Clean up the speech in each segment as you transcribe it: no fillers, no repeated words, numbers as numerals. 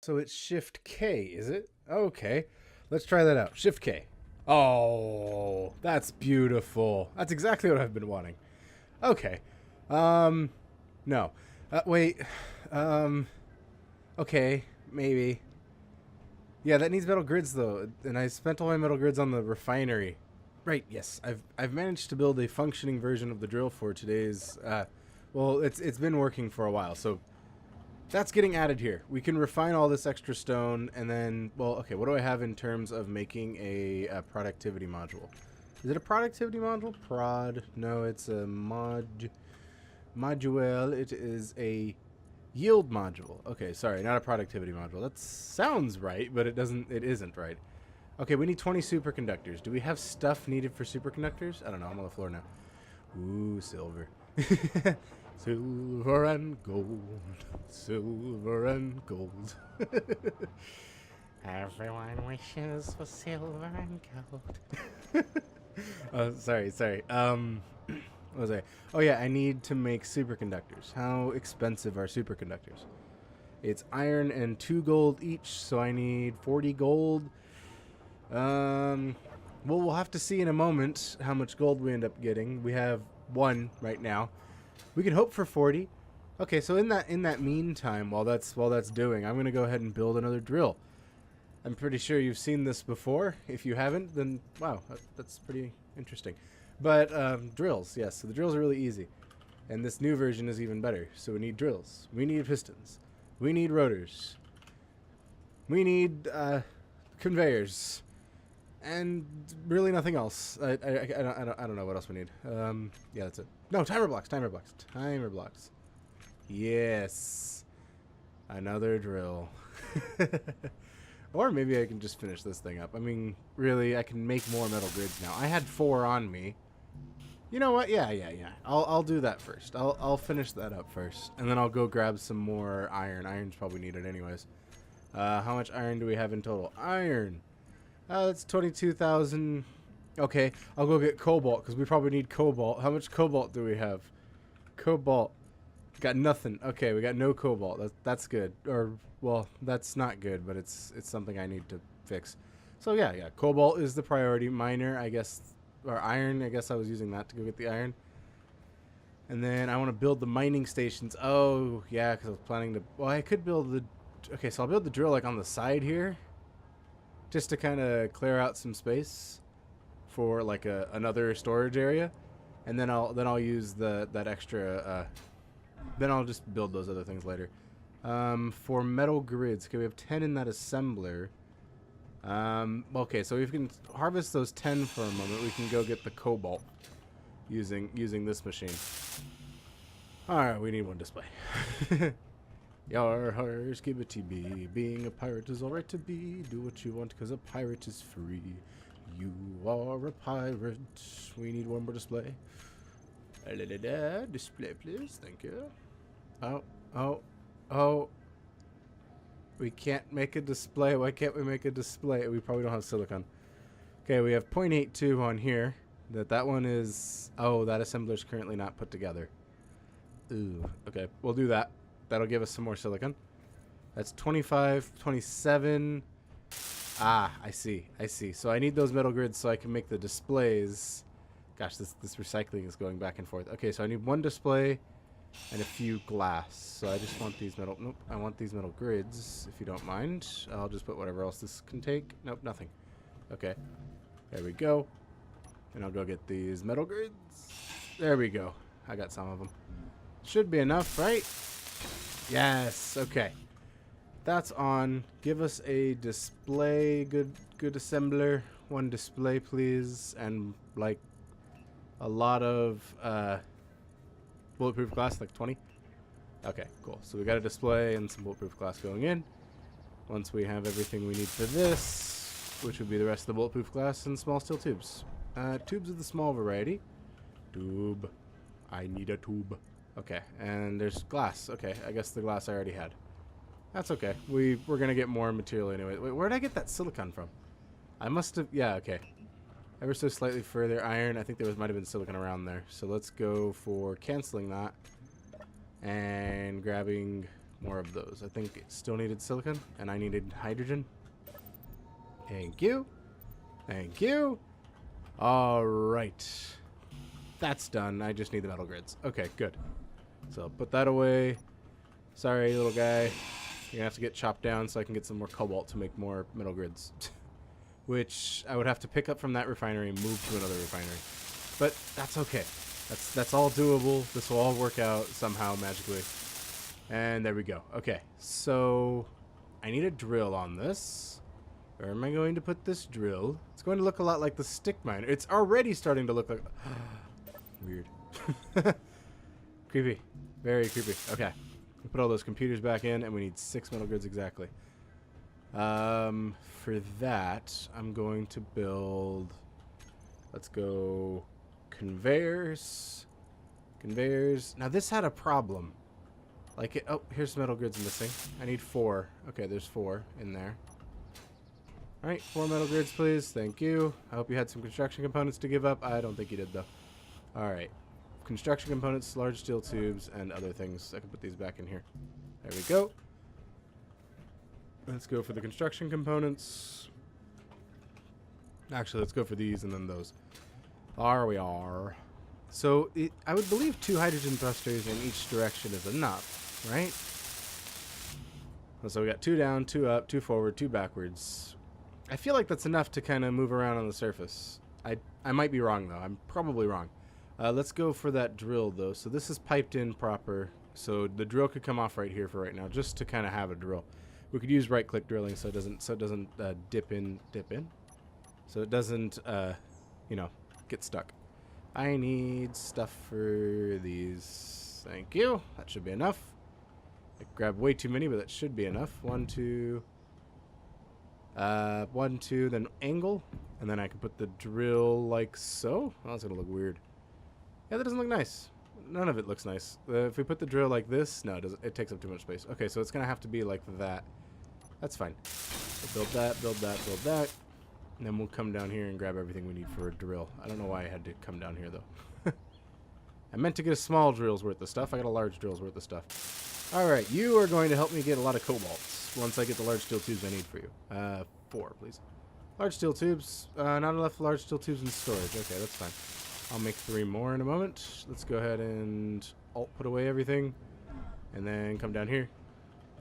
So it's Shift K, is it? Okay. Let's try that out. Shift K. Oh, that's beautiful. That's exactly what I've been wanting. Okay. Um, no. Wait. Um, okay. Maybe. Yeah, that needs metal grids though, and I spent all my metal grids on the refinery. Right. Yes, I've managed to build a functioning version of the drill for today's. Well, it's been working for a while, so that's getting added here. We can refine all this extra stone, and then, well, okay, what do I have in terms of making a productivity module? Is it a productivity module? Prod. No, it's a module. It is a yield module. Okay, sorry, not a productivity module. That sounds right, but it isn't right. Okay, we need 20 superconductors. Do we have stuff needed for superconductors? I don't know. I'm on the floor now. Ooh, silver. Silver and gold. Silver and gold. Everyone wishes for silver and gold. Oh, sorry. What was I? Oh yeah, I need to make superconductors. How expensive are superconductors? It's iron and 2 gold each, so I need 40 gold. Well, we'll have to see in a moment how much gold we end up getting. We have 1 right now. We can hope for 40. Okay, so in that meantime, while that's doing, I'm gonna go ahead and build another drill. I'm pretty sure you've seen this before. If you haven't, then wow, that's pretty interesting. But drills, yes. So the drills are really easy, and this new version is even better. So we need drills. We need pistons. We need rotors. We need conveyors. And really nothing else. I don't know what else we need. Yeah, that's it. No, timer blocks. Yes. Another drill. Or maybe I can just finish this thing up. I mean, really, I can make more metal grids now. I had 4 on me. You know what? Yeah. I'll do that first. I'll finish that up first, and then I'll go grab some more iron. Iron's probably needed anyways. How much iron do we have in total? Iron. That's 22,000. Okay, I'll go get cobalt because we probably need cobalt. How much cobalt do we have? Cobalt. Got nothing. Okay, we got no cobalt. That's good. Or well, that's not good, but it's something I need to fix. So yeah. Cobalt is the priority. Miner, I guess, or iron. I guess I was using that to go get the iron. And then I want to build the mining stations. Oh yeah, because I was planning to. Well, I could build the. Okay, so I'll build the drill like on the side here, just to kind of clear out some space for like another storage area, and then I'll use that extra. Then I'll just build those other things later. For metal grids, okay, we have 10 in that assembler. Okay, so if we can harvest those 10 for a moment, we can go get the cobalt using this machine. All right, we need one display. Yar har skibbity bee. Being a pirate is alright to be. Do what you want, cause a pirate is free. You are a pirate. We need one more display. Display, please. Thank you. Oh. We can't make a display. Why can't we make a display? We probably don't have silicon. Okay, we have 0.82 on here. That one is... Oh, that assembler's currently not put together. Ooh. Okay, we'll do that. That'll give us some more silicon. That's 25, 27. Ah, I see. So I need those metal grids so I can make the displays. Gosh, this recycling is going back and forth. Okay, so I need 1 display and a few glass. So I just want these metal... Nope, I want these metal grids, if you don't mind. I'll just put whatever else this can take. Nope, nothing. Okay, there we go. And I'll go get these metal grids. There we go. I got some of them. Should be enough, right? Yes, okay. That's on. Give us a display, good assembler. 1 display, please. And, like, a lot of bulletproof glass, like 20. Okay, cool. So we got a display and some bulletproof glass going in. Once we have everything we need for this, which would be the rest of the bulletproof glass and small steel tubes. Tubes of the small variety. Tube. I need a tube. Okay, and there's glass. Okay, I guess the glass I already had. That's okay. We're gonna get more material anyway. Wait, where did I get that silicon from? I must have... Yeah, okay. Ever so slightly further iron. I think there might have been silicon around there. So let's go for canceling that. And grabbing more of those. I think it still needed silicon, and I needed hydrogen. Thank you. Thank you. All right. That's done. I just need the metal grids. Okay, good. So put that away. Sorry, little guy. You're gonna have to get chopped down so I can get some more cobalt to make more metal grids. Which I would have to pick up from that refinery and move to another refinery. But that's okay. That's all doable. This will all work out somehow magically. And there we go. Okay, so I need a drill on this. Where am I going to put this drill? It's going to look a lot like the stick miner. It's already starting to look like... Weird. Creepy. Very creepy. Okay. Put all those computers back in, and we need 6 metal grids exactly. For that, I'm going to build... Let's go... Conveyors. Conveyors. Now, this had a problem. Like, oh, here's metal grids missing. I need 4. Okay, there's 4 in there. Alright, 4 metal grids, please. Thank you. I hope you had some construction components to give up. I don't think you did, though. Alright. Construction components, large steel tubes, and other things. I can put these back in here. There we go. Let's go for the construction components. Actually, let's go for these and then those. There we are. So, I would believe 2 hydrogen thrusters in each direction is enough, right? So we got 2 down, 2 up, 2 forward, 2 backwards. I feel like that's enough to kind of move around on the surface. I might be wrong, though. I'm probably wrong. Let's go for that drill, though. So this is piped in proper. So the drill could come off right here for right now, just to kind of have a drill. We could use right-click drilling so it doesn't dip in. So it doesn't, you know, get stuck. I need stuff for these. Thank you. That should be enough. I grabbed way too many, but that should be enough. 1, 2. 1, 2, then angle. And then I can put the drill like so. Oh, that's going to look weird. Yeah, that doesn't look nice. None of it looks nice. If we put the drill like this, no, it doesn't. It takes up too much space. Okay, so it's going to have to be like that. That's fine. We'll build that, build that, build that. And then we'll come down here and grab everything we need for a drill. I don't know why I had to come down here, though. I meant to get a small drill's worth of stuff. I got a large drill's worth of stuff. Alright, you are going to help me get a lot of cobalts once I get the large steel tubes I need for you. 4, please. Large steel tubes. Not enough large steel tubes in storage. Okay, that's fine. I'll make 3 more in a moment. Let's go ahead and alt put away everything. And then come down here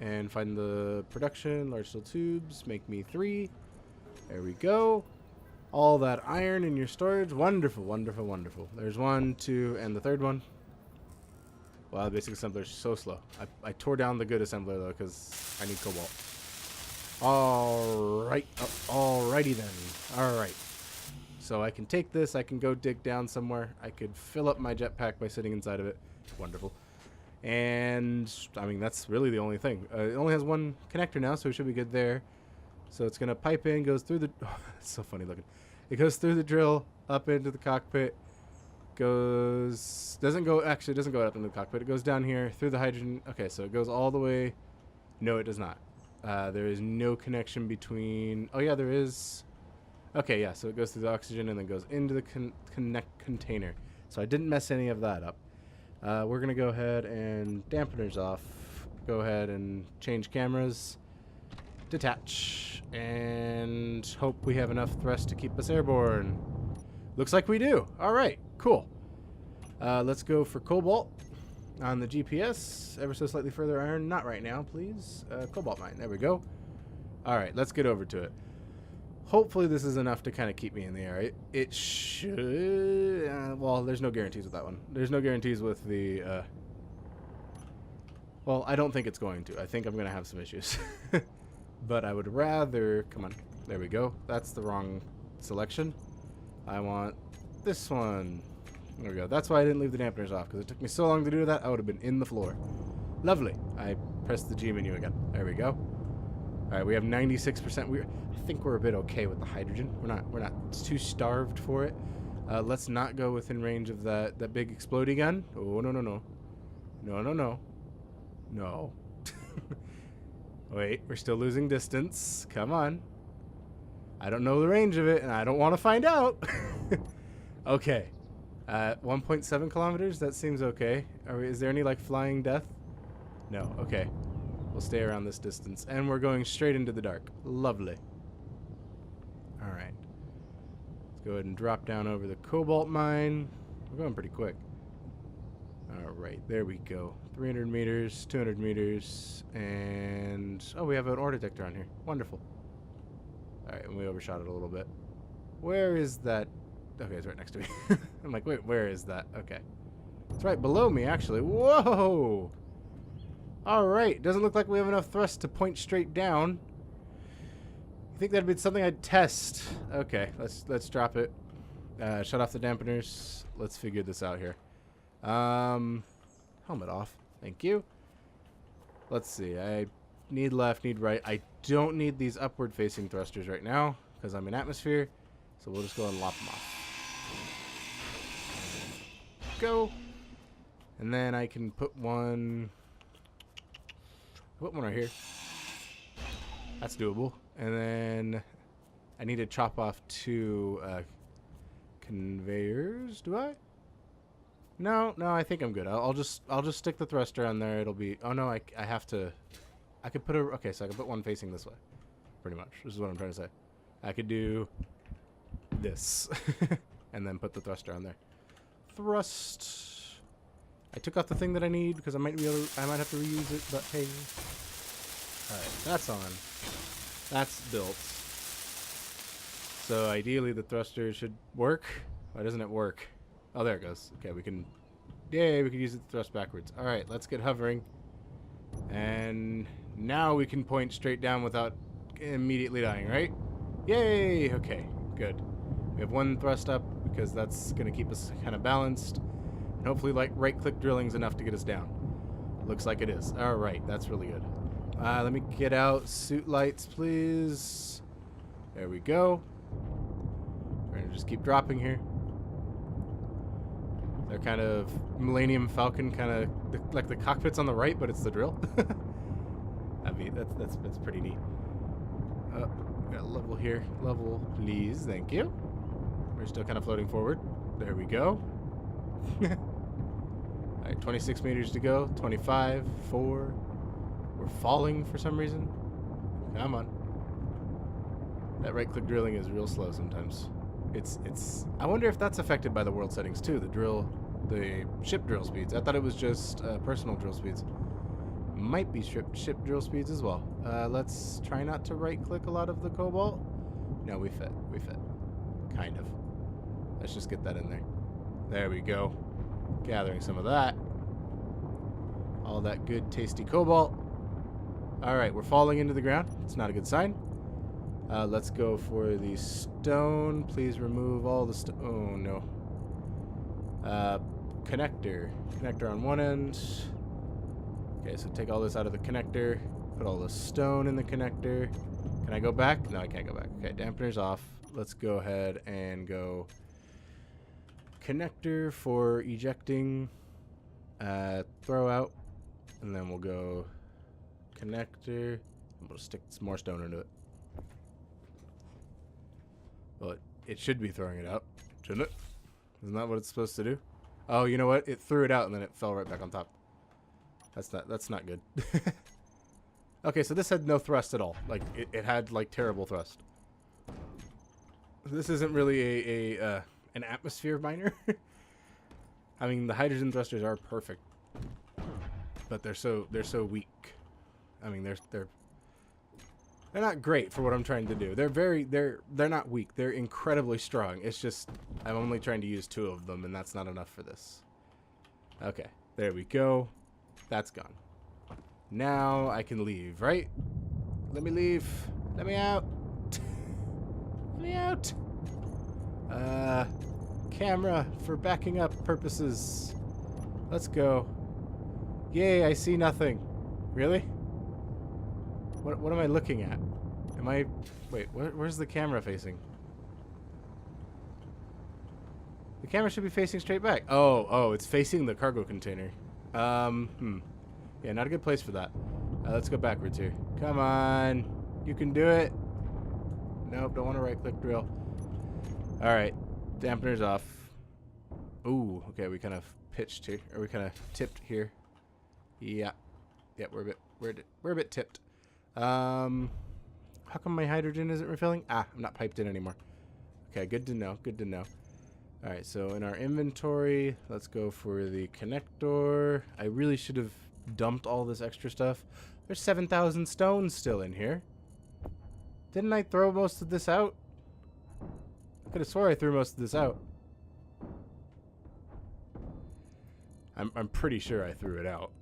and find the production. Large steel tubes. Make me 3. There we go. All that iron in your storage. Wonderful, wonderful, wonderful. There's 1, 2, and the 3rd one. Wow, the basic assembler is so slow. I tore down the good assembler, though, because I need cobalt. Alright. Alrighty then. Alright. So I can take this. I can go dig down somewhere. I could fill up my jetpack by sitting inside of it. Wonderful. And, I mean, that's really the only thing. It only has 1 connector now, so we should be good there. So it's going to pipe in, goes through the... Oh, it's so funny looking. It goes through the drill, up into the cockpit, goes... Doesn't go up into the cockpit. It goes down here, through the hydrogen... Okay, so it goes all the way... No, it does not. There is no connection between... Oh, yeah, there is... Okay, yeah, so it goes through the oxygen and then goes into the container. So I didn't mess any of that up. We're going to go ahead and dampeners off. Go ahead and change cameras. Detach, and hope we have enough thrust to keep us airborne. Looks like we do. All right, cool. Let's go for cobalt on the GPS. Ever so slightly further iron. Not right now, please. Cobalt mine. There we go. All right, let's get over to it. Hopefully this is enough to kind of keep me in the air. It should... well, there's no guarantees with that one. There's no guarantees with the... Well, I don't think it's going to. I think I'm going to have some issues. But I would rather... Come on. There we go. That's the wrong selection. I want this one. There we go. That's why I didn't leave the dampeners off, because it took me so long to do that, I would have been in the floor. Lovely. I pressed the G menu again. There we go. All right, we have 96%. I think we're a bit okay with the hydrogen. We're not too starved for it. Let's not go within range of that big explodey gun. Oh, no, no, no. No, no, no. No. Wait, we're still losing distance. Come on. I don't know the range of it, and I don't want to find out. Okay. 1.7 kilometers? That seems okay. Is there any, like, flying death? No. Okay. We'll stay around this distance. And we're going straight into the dark. Lovely. Alright. Let's go ahead and drop down over the cobalt mine. We're going pretty quick. Alright, there we go. 300 meters, 200 meters, and... oh, we have an ore detector on here. Wonderful. Alright, and we overshot it a little bit. Where is that? Okay, it's right next to me. I'm like, wait, where is that? Okay. It's right below me, actually. Whoa! Alright, doesn't look like we have enough thrust to point straight down. You think that'd be something I'd test? Okay, let's drop it. Shut off the dampeners. Let's figure this out here. Helmet off. Thank you. Let's see. I need left, need right. I don't need these upward facing thrusters right now because I'm in atmosphere. So we'll just go and lop them off. Go. And then I can put one right here. That's doable. And then I need to chop off 2 conveyors. Do I? No, I think I'm good. I'll just stick the thruster on there. It'll be... oh no, I have to... I could put a... okay, so I can put one facing this way. Pretty much. This is what I'm trying to say. I could do this. And then put the thruster on there. Thrust. I took off the thing that I need because I might have to reuse it, but hey. Alright, that's on. That's built. So ideally the thruster should work. Why doesn't it work? Oh, there it goes. Okay, we can... yay, we can use it to thrust backwards. Alright, let's get hovering. And now we can point straight down without immediately dying, right? Yay! Okay, good. We have 1 thrust up because that's going to keep us kind of balanced. And hopefully like right-click drilling's enough to get us down. Looks like it is. Alright, that's really good. Let me get out suit lights, please. There we go. We're going to just keep dropping here. They're kind of Millennium Falcon, kind of like the cockpit's on the right, but it's the drill. I mean, that's pretty neat. Got a level here. Level, please. Thank you. We're still kind of floating forward. There we go. Alright, 26 meters to go. 25, 4. We're falling for some reason. Come on. That right-click drilling is real slow sometimes. It's I wonder if that's affected by the world settings too, the ship drill speeds. I thought it was just personal drill speeds. Might be ship drill speeds as well. Let's try not to right-click a lot of the cobalt. No, we fit. Kind of. Let's just get that in there. There we go. Gathering some of that. All that good, tasty cobalt. Alright, we're falling into the ground. It's not a good sign. Let's go for the stone. Please remove all the stone. Oh, no. Connector. Connector on one end. Okay, so take all this out of the connector. Put all the stone in the connector. Can I go back? No, I can't go back. Okay, dampeners off. Let's go ahead and go connector for ejecting. Throw out. And then we'll go connector. I'm going to stick some more stone into it. Well, it should be throwing it out, shouldn't it? Isn't that what it's supposed to do? Oh, you know what? It threw it out and then it fell right back on top. That's not good. Okay, so this had no thrust at all. Like it had like terrible thrust. This isn't really an atmosphere miner. I mean, the hydrogen thrusters are perfect, but they're so weak. I mean, they're not great for what I'm trying to do. They're not weak. They're incredibly strong. It's just I'm only trying to use 2 of them, and that's not enough for this. Okay, there we go. That's gone. Now I can leave, right? Let me leave. Let me out. Let me out. Camera for backing up purposes. Let's go. Yay, I see nothing. Really? What am I looking at? Am I... wait, where's the camera facing? The camera should be facing straight back. Oh, it's facing the cargo container. Yeah, not a good place for that. Let's go backwards here. Come on. You can do it. Nope, don't want to right-click drill. Alright, dampeners off. Ooh, okay, we kind of pitched here. Or we kind of tipped here. Yeah. Yep, we're a bit We're a bit tipped. How come my hydrogen isn't refilling? Ah, I'm not piped in anymore. Okay, good to know. Good to know. All right, so in our inventory, let's go for the connector. I really should have dumped all this extra stuff. There's 7,000 stones still in here. Didn't I throw most of this out? I could have swore I threw most of this out. I'm pretty sure I threw it out.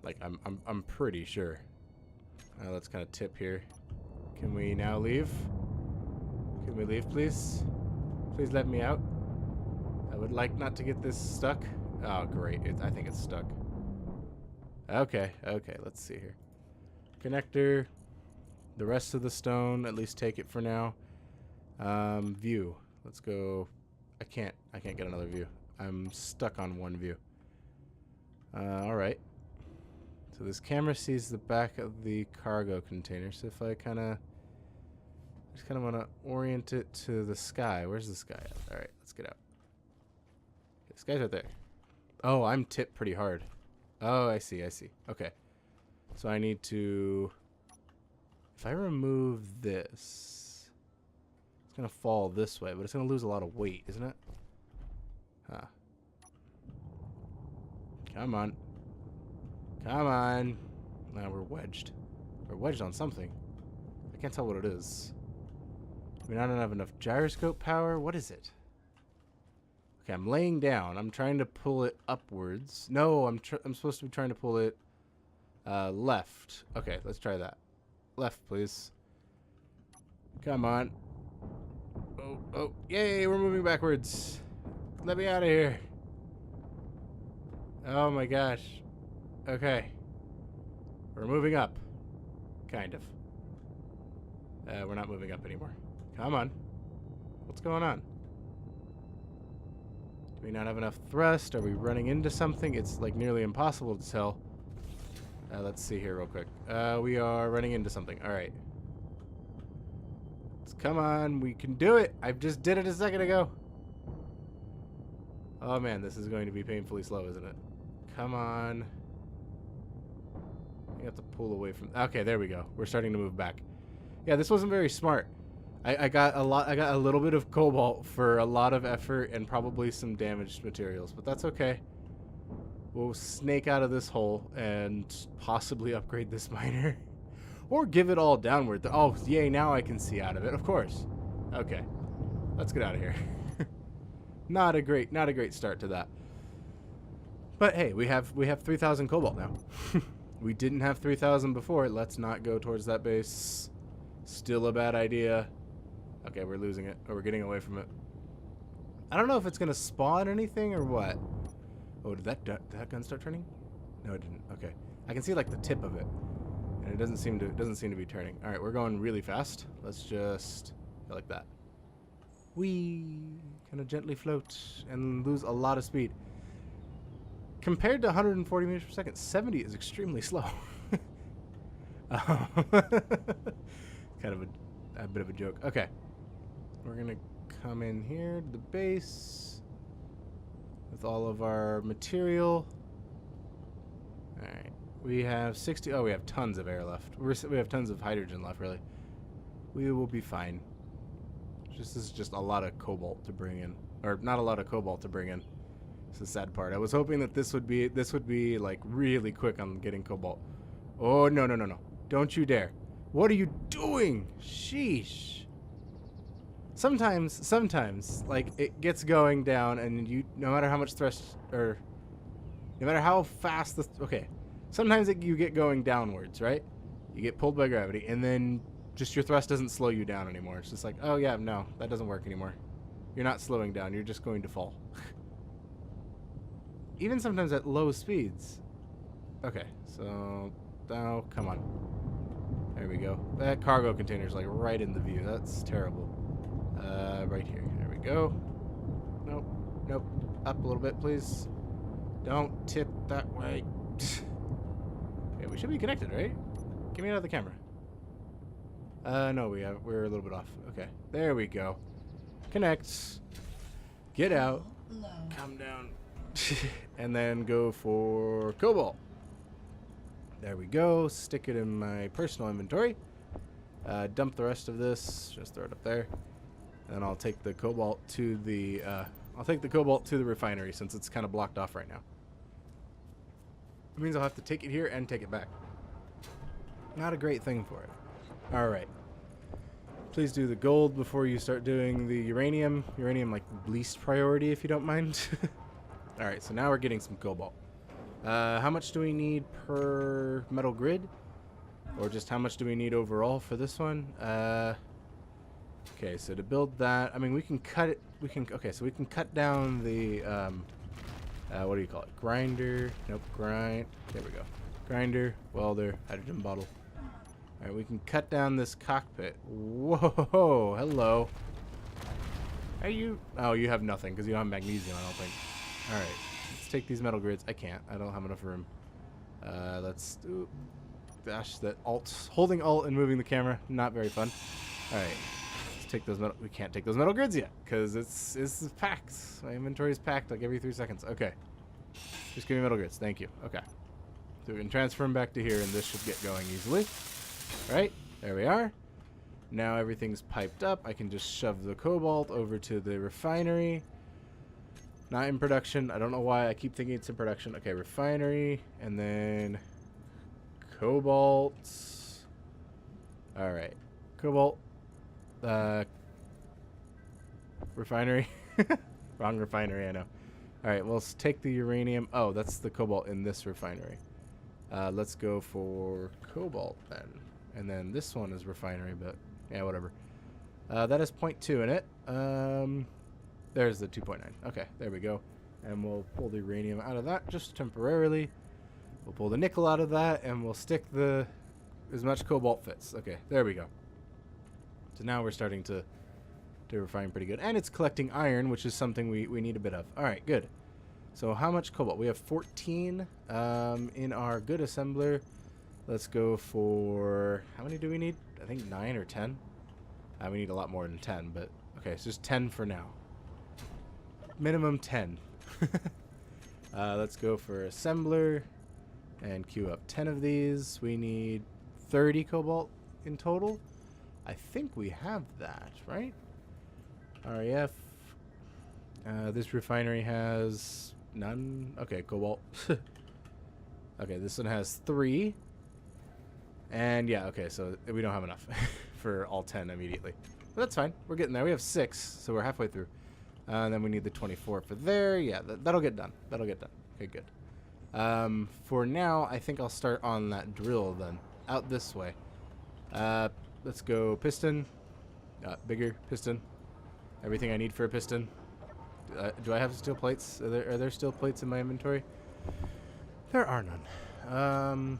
Like I'm pretty sure. Let's kind of tip here. Can we now leave? Can we leave, please? Please let me out. I would like not to get this stuck. Oh, great. I think it's stuck. Okay, okay, let's see here. Connector. The rest of the stone, at least take it for now. View. Let's go. I can't get another view. I'm stuck on one view. Alright. So this camera sees the back of the cargo container. So if I just want to orient it to the sky. Where's the sky at? Alright, let's get out. Okay, the sky's right there. Oh, I'm tipped pretty hard. Oh, I see. Okay. So I need to... If I remove this, it's going to fall this way, but it's going to lose a lot of weight, isn't it? Huh. Come on. Come on. Now we're wedged. We're wedged on something. I can't tell what it is. I mean, I don't have enough gyroscope power. What is it? Okay, I'm laying down. I'm trying to pull it upwards. No, I'm supposed to be trying to pull it left. Okay, let's try that. Left, please. Come on. Oh, yay, we're moving backwards. Let me out of here. Oh my gosh. Okay. We're moving up. Kind of. We're not moving up anymore. Come on. What's going on? Do we not have enough thrust? Are we running into something? It's like nearly impossible to tell. Let's see here real quick. We are running into something. All right. Come on. We can do it. I just did it a second ago. Oh, man. This is going to be painfully slow, isn't it? Come on. You have to pull away from... Okay, there we go. We're starting to move back. Yeah, this wasn't very smart. I got a little bit of cobalt for a lot of effort and probably some damaged materials, but that's okay. We'll snake out of this hole and possibly upgrade this miner. Or give it all downward. Oh, yay, now I can see out of it. Of course. Okay. Let's get out of here. Not a great start to that. But hey, we have 3,000 cobalt now. We didn't have 3,000 before. Let's not go towards that base. Still a bad idea. Okay, we're losing it. Or we're getting away from it. I don't know if it's going to spawn anything or what. Oh, did that gun start turning? No, it didn't. Okay. I can see like the tip of it. And it doesn't seem to be turning. All right, we're going really fast. Let's just go like that. We kind of gently float and lose a lot of speed. Compared to 140 meters per second, 70 is extremely slow. Kind of a bit of a joke. Okay. We're going to come in here to the base with all of our material. All right. We have 60. Oh, we have tons of air left. We have tons of hydrogen left, really. We will be fine. This is just a lot of cobalt to bring in. Or not a lot of cobalt to bring in. It's the sad part. I was hoping that this would be like really quick on getting cobalt. Oh, no. Don't you dare. What are you doing? Sheesh. Sometimes, like, it gets going down and you, no matter how much thrust, or no matter how fast okay. Sometimes you get going downwards, right? You get pulled by gravity and then just your thrust doesn't slow you down anymore. It's just like, oh yeah, no, that doesn't work anymore. You're not slowing down. You're just going to fall. Even sometimes at low speeds. Okay, so now, come on. There we go. That cargo container's like right in the view. That's terrible. Right here. There we go. Nope. Up a little bit, please. Don't tip that way. Okay, we should be connected, right? Get me out of the camera. No, we're a little bit off. Okay, there we go. Connect. Get out. Come down. And then go for cobalt. There we go. Stick it in my personal inventory. Dump the rest of this. Just throw it up there. And I'll take the cobalt to the refinery since it's kind of blocked off right now. It means I'll have to take it here and take it back. Not a great thing for it. All right. Please do the gold before you start doing the uranium. Uranium, like, least priority, if you don't mind. All right, so now we're getting some cobalt. How much do we need per metal grid? Or just how much do we need overall for this one? Okay, so to build that, I mean, we can cut it. Okay, so we can cut down the, what do you call it? Grinder. Nope, grind. There we go. Grinder, welder, hydrogen bottle. All right, we can cut down this cockpit. Whoa, hello. Are you? Oh, you have nothing because you don't have magnesium, I don't think. All right, let's take these metal grids. I can't. I don't have enough room. Let's do. Gosh, that alt, holding alt and moving the camera, not very fun. All right, let's take those metal. We can't take those metal grids yet because it's packed. My inventory is packed like every 3 seconds. Okay, just give me metal grids. Thank you. Okay, so we can transfer them back to here, and this should get going easily. Right, there we are. Now everything's piped up. I can just shove the cobalt over to the refinery. Not in production. I don't know why I keep thinking it's in production. Okay, refinery, and then cobalt. All right, cobalt. Refinery. Wrong refinery, I know. All right, well, let's take the uranium. Oh, that's the cobalt in this refinery. Let's go for cobalt then. And then this one is refinery, but yeah, whatever. That has 0.2 in it. There's the 2.9. Okay, there we go. And we'll pull the uranium out of that just temporarily. We'll pull the nickel out of that, and we'll stick as much cobalt fits. Okay, there we go. So now we're starting to refine pretty good. And it's collecting iron, which is something we need a bit of. All right, good. So how much cobalt? We have 14 in our good assembler. Let's go for, how many do we need? I think 9 or 10. We need a lot more than 10, but okay, it's just 10 for now. Minimum 10. Let's go for assembler and queue up 10 of these. We need 30 cobalt in total. I think we have that, right? RAF. This refinery has none. Okay, cobalt. Okay, this one has 3. And yeah, okay, so we don't have enough for all 10 immediately. But that's fine. We're getting there. We have 6, so we're halfway through. And then we need the 24 for there. Yeah, that'll get done. That'll get done. Okay, good. For now, I think I'll start on that drill then. Out this way. Let's go piston. Bigger piston. Everything I need for a piston. Do I have steel plates? Are there steel plates in my inventory? There are none.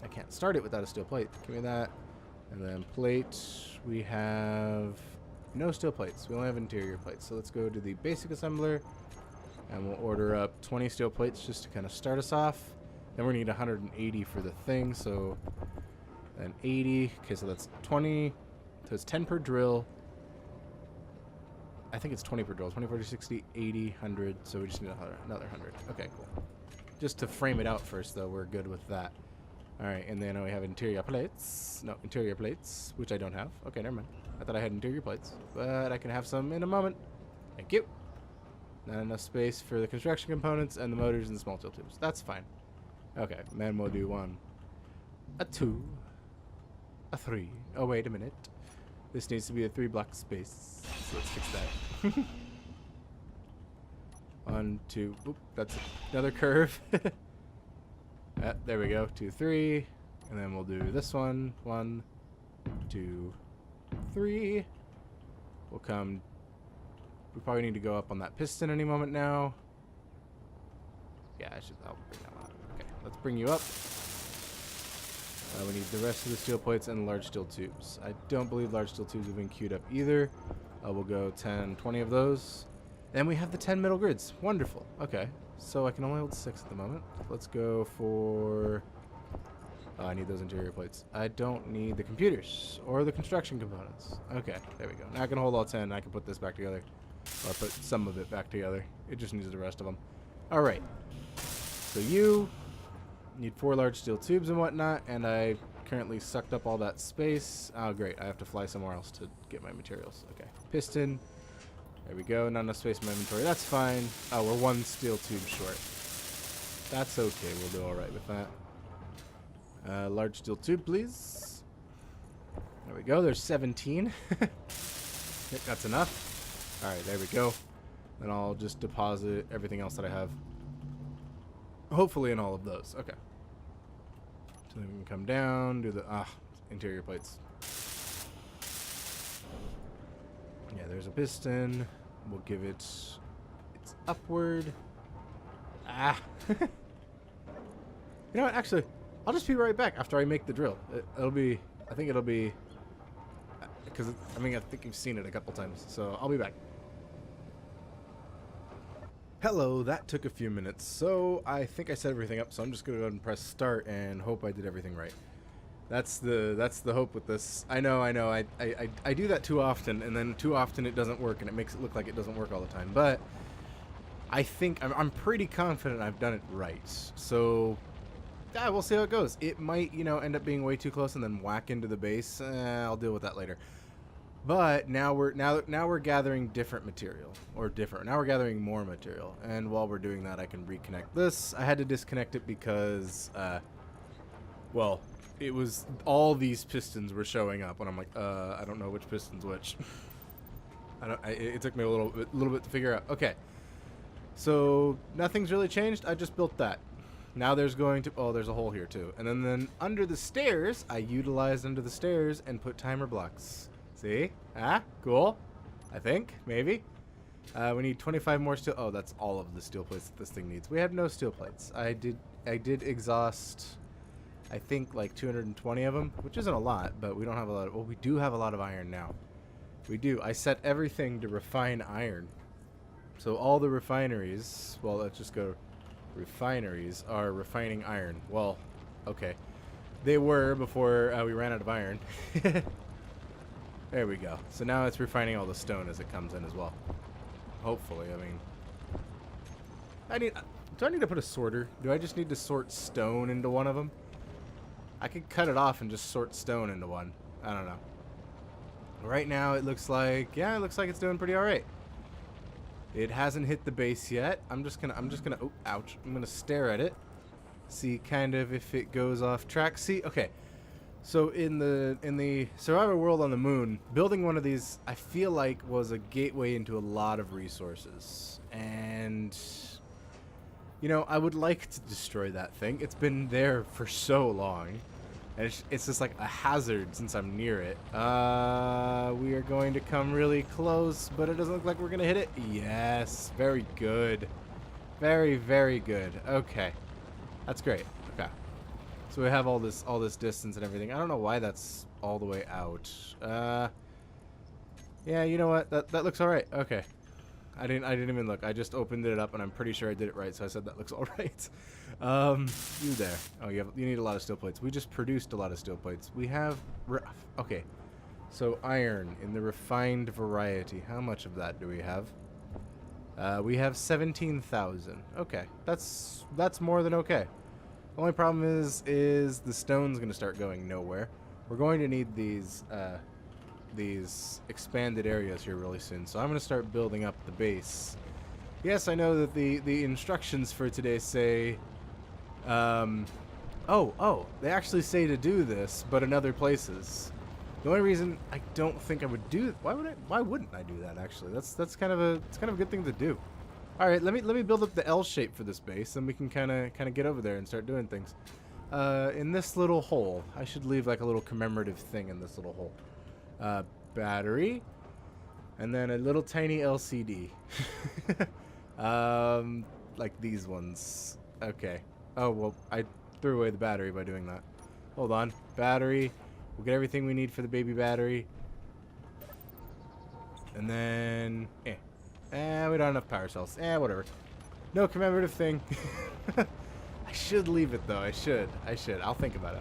I can't start it without a steel plate. Give me that. And then plate. We have no steel plates. We only have interior plates. So let's go to the basic assembler. And we'll order up 20 steel plates just to kind of start us off. Then we need 180 for the thing. So then 80. Okay, so that's 20. So it's 10 per drill. I think it's 20 per drill. 20, 40, 60, 80, 100. So we just need another 100. Okay, cool. Just to frame it out first, though, we're good with that. All right, and then we have interior plates. No, interior plates, which I don't have. Okay, never mind. I thought I had interior plates, but I can have some in a moment. Thank you. Not enough space for the construction components and the motors and the small steel tubes. That's fine. Okay, then we'll do 1, a 2, a 3. Oh, wait a minute. This needs to be a 3-block space. So let's fix that. 1, 2. Oop, that's another curve. There we go. 2, 3. And then we'll do this one. 1, 2, 3. We'll come. We probably need to go up on that piston any moment now. Yeah, I'll bring that one up. Okay, let's bring you up. We need the rest of the steel plates and large steel tubes. I don't believe large steel tubes have been queued up either. We'll go 10, 20 of those. Then we have the 10 middle grids. Wonderful. Okay, so I can only hold 6 at the moment. Let's go for... Oh, I need those interior plates. I don't need the computers or the construction components. Okay, there we go. Now I can hold all 10. I can put this back together. Or put some of it back together. It just needs the rest of them. Alright. So you... Need 4 large steel tubes and whatnot, and I currently sucked up all that space. Oh, great. I have to fly somewhere else to get my materials. Okay. Piston. There we go. Not enough space in my inventory. That's fine. Oh, we're 1 steel tube short. That's okay. We'll do all right with that. Large steel tube, please. There we go. There's 17. I think that's enough. All right. There we go. Then I'll just deposit everything else that I have. Hopefully in all of those. Okay. So then we can come down, do the interior plates. Yeah, there's a piston. We'll give it its upward. You know what? Actually, I'll just be right back after I make the drill. I think it'll be because I think you've seen it a couple times. So I'll be back. Hello, that took a few minutes. So I think I set everything up, so I'm just gonna go ahead and press start and hope I did everything right. That's the hope with this. I know. I do that too often, and then too often it doesn't work, and it makes it look like it doesn't work all the time. But I think I'm pretty confident I've done it right. So yeah, we'll see how it goes. It might, end up being way too close and then whack into the base. I'll deal with that later. But now we're gathering different material, now we're gathering more material, and while we're doing that, I can reconnect this. I had to disconnect it because, well, it was all these pistons were showing up, and I'm like, I don't know which piston's which. It took me a little bit to figure out. Okay, so nothing's really changed. I just built that. Now there's there's a hole here too, and then under the stairs, I utilized under the stairs and put timer blocks. See? Cool. I think. Maybe. We need 25 more steel. Oh, that's all of the steel plates that this thing needs. We have no steel plates. I did exhaust, I think, like 220 of them, which isn't a lot, but we don't have a lot of... Well, we do have a lot of iron now. We do. I set everything to refine iron. So all the refineries... Well, let's just go... Refineries are refining iron. Well, okay. They were before we ran out of iron. There we go. So now it's refining all the stone as it comes in as well. Hopefully, do I need to put a sorter? Do I just need to sort stone into one of them? I could cut it off and just sort stone into one. I don't know. Right now it looks like, it's doing pretty alright. It hasn't hit the base yet. I'm just gonna, oh, ouch. I'm gonna stare at it. See kind of if it goes off track. See, okay. So in the survival world on the moon, building one of these, I feel like, was a gateway into a lot of resources. And, I would like to destroy that thing. It's been there for so long. And it's just like a hazard since I'm near it. We are going to come really close, but it doesn't look like we're going to hit it. Yes, very good. Very, very good. Okay. That's great. Okay. So we have all this distance and everything. I don't know why that's all the way out. Yeah, you know what? That looks all right. Okay. I didn't even look. I just opened it up and I'm pretty sure I did it right. So I said that looks all right. You there? Oh, you need a lot of steel plates. We just produced a lot of steel plates. We have okay. So iron in the refined variety. How much of that do we have? We have 17,000. Okay. That's more than okay. The only problem is the stone's going to start going nowhere. We're going to need these expanded areas here really soon, so I'm going to start building up the base. Yes, I know that the instructions for today say, they actually say to do this, but in other places. The only reason I don't think I would do, why wouldn't I do that actually? That's kind of a good thing to do. All right, let me build up the L shape for this base, and we can kind of get over there and start doing things. In this little hole, I should leave like a little commemorative thing in this little hole. Battery, and then a little tiny LCD. Like these ones. Okay. Oh well, I threw away the battery by doing that. Hold on, battery. We'll get everything we need for the baby battery, and then we don't have enough power cells. Whatever. No commemorative thing. I should leave it though. I should. I'll think about it.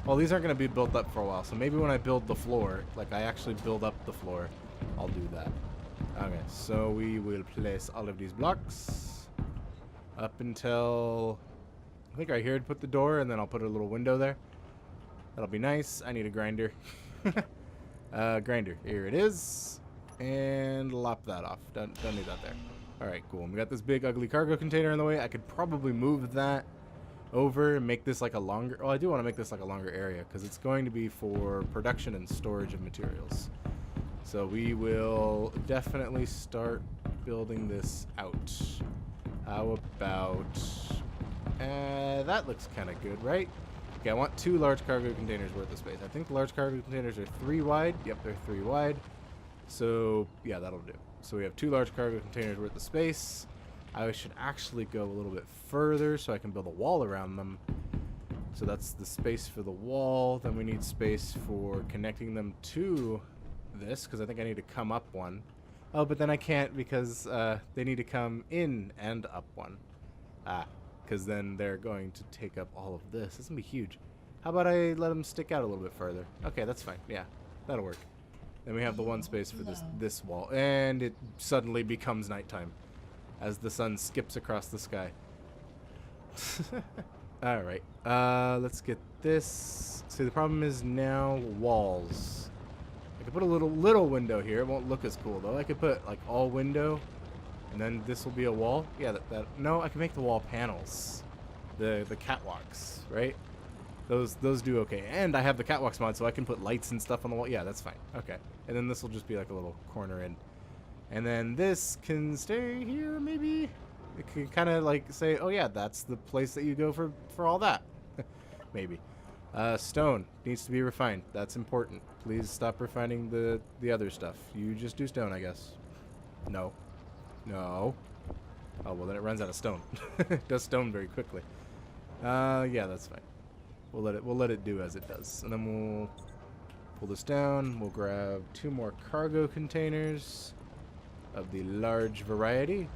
Well, these aren't going to be built up for a while, so maybe when I build the floor, like I actually build up the floor, I'll do that. Okay, so we will place all of these blocks up until I think right here I'd put the door, and then I'll put a little window there. That'll be nice. I need a grinder. Grinder. Here it is. And lop that off. Don't need that there. Alright, cool. And we got this big ugly cargo container in the way. I could probably move that over and make this like a longer... Well, I do want to make this like a longer area because it's going to be for production and storage of materials. So we will definitely start building this out. How about... that looks kind of good, right? Okay, I want 2 large cargo containers worth of space. I think the large cargo containers are 3 wide. Yep, they're 3 wide. So, yeah, that'll do. So we have 2 large cargo containers worth of space. I should actually go a little bit further so I can build a wall around them. So that's the space for the wall. Then we need space for connecting them to this, because I think I need to come up one. Oh, but then I can't because they need to come in and up one. Because then they're going to take up all of this. This is going to be huge. How about I let them stick out a little bit further? Okay, that's fine. Yeah, that'll work. Then we have the one space for this wall. And it suddenly becomes nighttime as the sun skips across the sky. Alright, let's get this. See, the problem is now walls. I could put a little window here. It won't look as cool, though. I could put, like, all window, and then this will be a wall. Yeah, no, I can make the wall panels. The catwalks, right? Those do okay. And I have the catwalks mod, so I can put lights and stuff on the wall. Yeah, that's fine. Okay. And then this will just be like a little corner in. And then this can stay here, maybe? It can kind of like say, oh yeah, that's the place that you go for all that. Maybe. Stone needs to be refined. That's important. Please stop refining the other stuff. You just do stone, I guess. No. No. Oh, well then it runs out of stone. It does stone very quickly. Yeah, that's fine. We'll let it do as it does. And then we'll pull this down. We'll grab 2 more cargo containers of the large variety.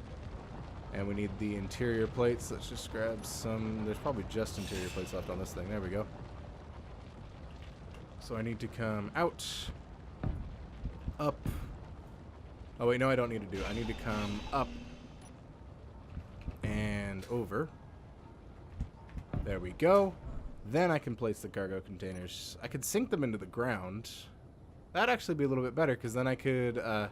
And we need the interior plates. Let's just grab some. There's probably just interior plates left on this thing. There we go. So I need to come out, up. Oh wait, no, I don't need to do it. I need to come up and over. There we go. Then I can place the cargo containers. I could sink them into the ground. That'd actually be a little bit better, because then I could, because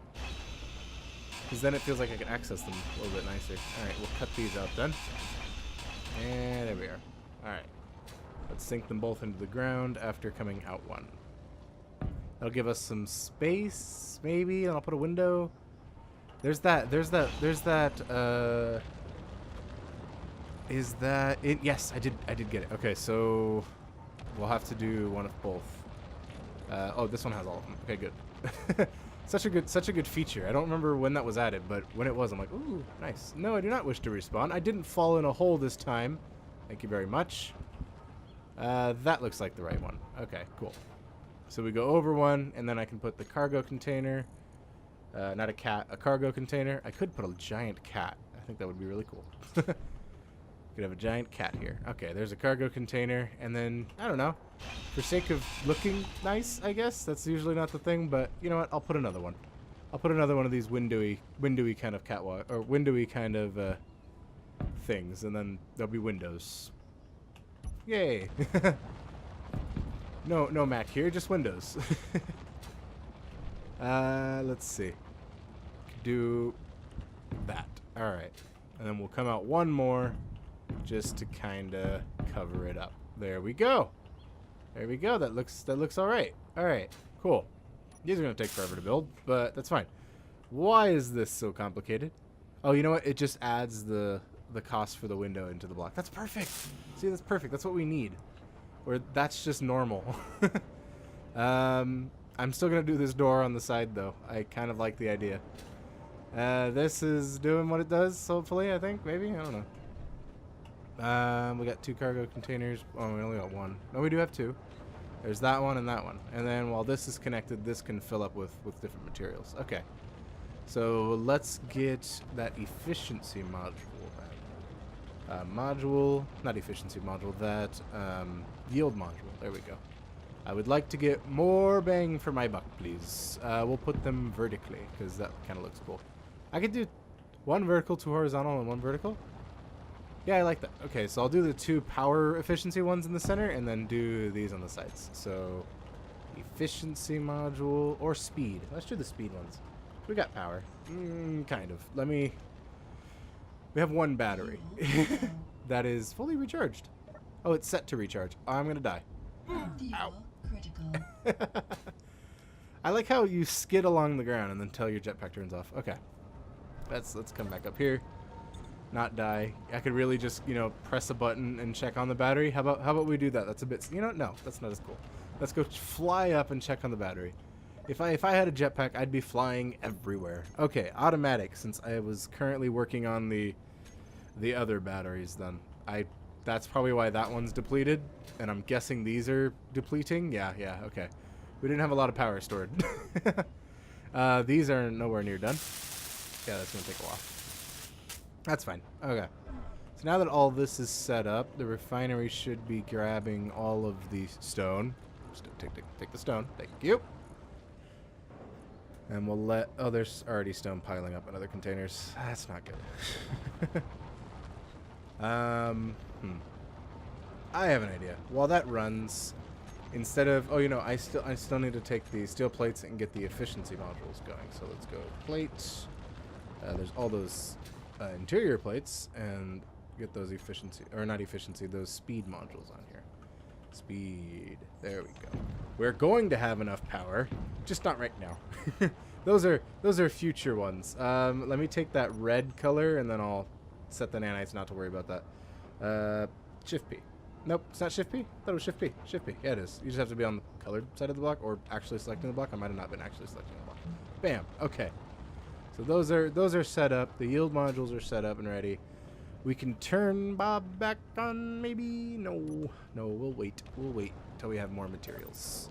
then it feels like I can access them a little bit nicer. Alright, we'll cut these out then. And there we are. Alright. Let's sink them both into the ground after coming out one. That'll give us some space, maybe, and I'll put a window. Is that it? Yes, I did get it. Okay, so we'll have to do one of both. Oh, this one has all of them. Okay, good. Such a good feature. I don't remember when that was added, but when it was, I'm like, ooh, nice. No, I do not wish to respawn. I didn't fall in a hole this time. Thank you very much. That looks like the right one. Okay, cool. So we go over one, and then I can put the cargo container. Not a cat, a cargo container. I could put a giant cat. I think that would be really cool. Could have a giant cat here. Okay, there's a cargo container, and then, I don't know, for sake of looking nice, I guess. That's usually not the thing, but you know what? I'll put another one. I'll put another one of these windowy kind of catwalk, or windowy kind of things, and then there'll be windows. Yay! No Mac here, just windows. Let's see. Do that. All right, and then we'll come out one more, just to kind of cover it up. There we go. There we go. That looks all right. All right, cool. These are gonna take forever to build, but that's fine. Why is this so complicated? Oh, you know what? It just adds the cost for the window into the block. That's perfect. See, that's perfect. That's what we need. Or that's just normal. I'm still gonna do this door on the side though. I kind of like the idea. This is doing what it does, hopefully, I think, maybe, I don't know. We got 2 cargo containers. Oh, we only got 1. No, we do have 2. There's that one and that one. And then while this is connected, this can fill up with different materials. Okay. So let's get that efficiency module then. Not efficiency module, that yield module. There we go. I would like to get more bang for my buck, please. We'll put them vertically, because that kind of looks cool. I could do 1 vertical, 2 horizontal, and 1 vertical. Yeah, I like that. Okay, so I'll do the 2 power efficiency ones in the center and then do these on the sides. So, efficiency module or speed. Let's do the speed ones. We got power. Kind of. We have 1 battery that is fully recharged. Oh, it's set to recharge. I'm gonna die. Ow. Critical. I like how you skid along the ground and then tell your jetpack turns off. Okay. Let's come back up here. Not die. I could really just, press a button and check on the battery. How about we do that? That's a bit, no, that's not as cool. Let's go fly up and check on the battery. If I had a jetpack, I'd be flying everywhere. Okay, automatic, since I was currently working on the other batteries then. That's probably why that one's depleted, and I'm guessing these are depleting. Yeah, okay. We didn't have a lot of power stored. These are nowhere near done. Yeah, that's gonna take a while. That's fine. Okay. So now that all this is set up, the refinery should be grabbing all of the stone. Just take the stone. Thank you. And we'll let... Oh, there's already stone piling up in other containers. That's not good. I have an idea. While that runs, instead of... Oh, I still need to take the steel plates and get the efficiency modules going. So let's go plates. There's all those... interior plates and get those efficiency, or not efficiency, those speed modules on here. Speed. There we go. We're going to have enough power, just not right now. Those are future ones. Let me take that red color and then I'll set the nanites not to worry about that. Shift P. Nope, it's not Shift P. I thought it was Shift P. Shift P. Yeah, it is. You just have to be on the colored side of the block or actually selecting the block. I might have not been actually selecting the block. Bam. Okay. So those are set up. The yield modules are set up and ready. We can turn Bob back on, maybe? No, we'll wait. We'll wait until we have more materials.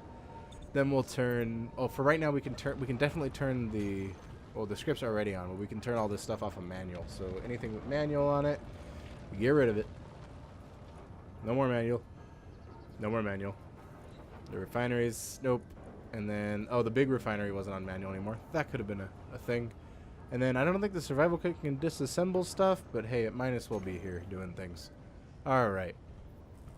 Then we'll turn... Oh, for right now, we can definitely turn the... Well, the script's already on, but we can turn all this stuff off of manual. So anything with manual on it, we get rid of it. No more manual. No more manual. The refineries, nope. And then... Oh, the big refinery wasn't on manual anymore. That could have been a thing. And then I don't think the survival kit can disassemble stuff, but hey, it might as well be here doing things. Alright.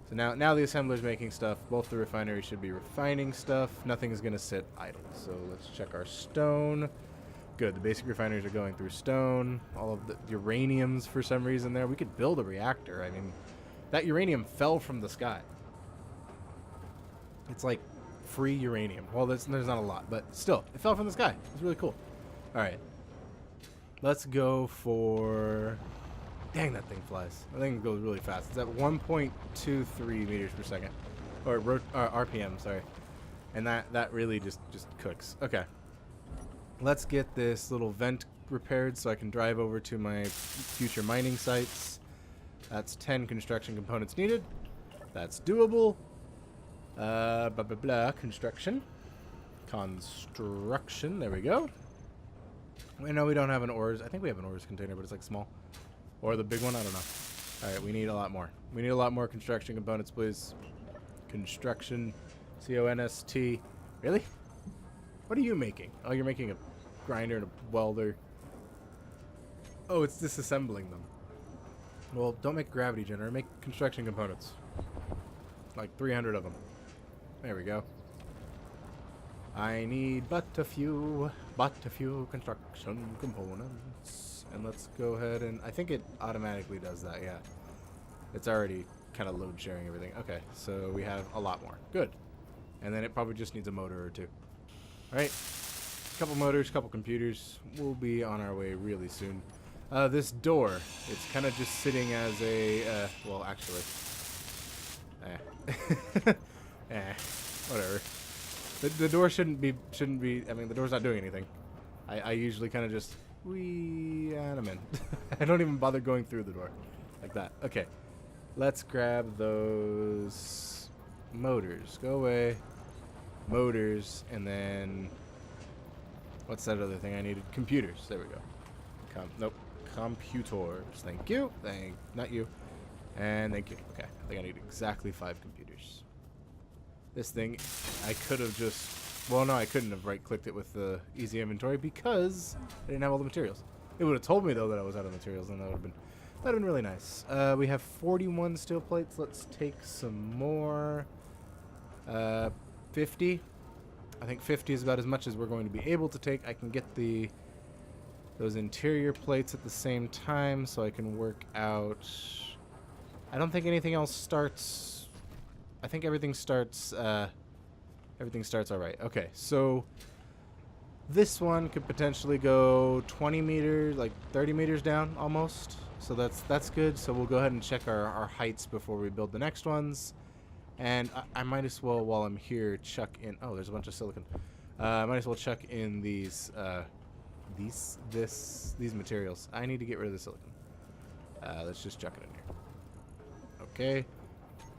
So now the assembler's making stuff. Both the refineries should be refining stuff. Nothing is going to sit idle. So let's check our stone. Good, the basic refineries are going through stone. All of the uraniums for some reason there. We could build a reactor. I mean, that uranium fell from the sky. It's like free uranium. Well, there's not a lot, but still, it fell from the sky. It's really cool. Alright. Let's go for... Dang, that thing flies. That thing goes really fast. It's at 1.23 meters per second. Or RPM, sorry. And that really just cooks. Okay. Let's get this little vent repaired so I can drive over to my future mining sites. That's 10 construction components needed. That's doable. Blah, blah, blah. Construction. There we go. I know we don't have an ores. I think we have an ores container, but it's like small. Or the big one, I don't know. Alright, we need a lot more. We need a lot more construction components, please. Construction. C-O-N-S-T. Really? What are you making? Oh, you're making a grinder and a welder. Oh, it's disassembling them. Well, don't make gravity generator. Make construction components. Like 300 of them. There we go. I need but a few construction components. And let's go ahead and... I think it automatically does that, yeah. It's already kind of load sharing everything. Okay, so we have a lot more. Good. And then it probably just needs a motor or two. Alright. Couple motors, couple computers. We'll be on our way really soon. This door, it's kind of just sitting as a... well, actually... whatever. The door shouldn't be, I mean, the door's not doing anything. I usually kind of just, and I'm in. I don't even bother going through the door. Like that. Okay. Let's grab those motors. Go away. Motors, and then, what's that other thing I needed? Computers. There we go. Nope. Computers. Thank you. Not you. And thank you. Okay. I think I need exactly 5 computers. This thing, I could have just... Well, no, I couldn't have right-clicked it with the easy inventory because I didn't have all the materials. It would have told me, though, that I was out of materials, and that would have been That'd been really nice. We have 41 steel plates. Let's take some more. 50. I think 50 is about as much as we're going to be able to take. I can get those interior plates at the same time, so I can work out. I don't think anything else starts. I think everything starts. Everything starts all right. Okay, so this one could potentially go 20 meters, like 30 meters down almost. So that's good. So we'll go ahead and check our heights before we build the next ones. And I might as well, while I'm here, chuck in. Oh, there's a bunch of silicon. I might as well chuck in these materials. I need to get rid of the silicon. Let's just chuck it in here. Okay.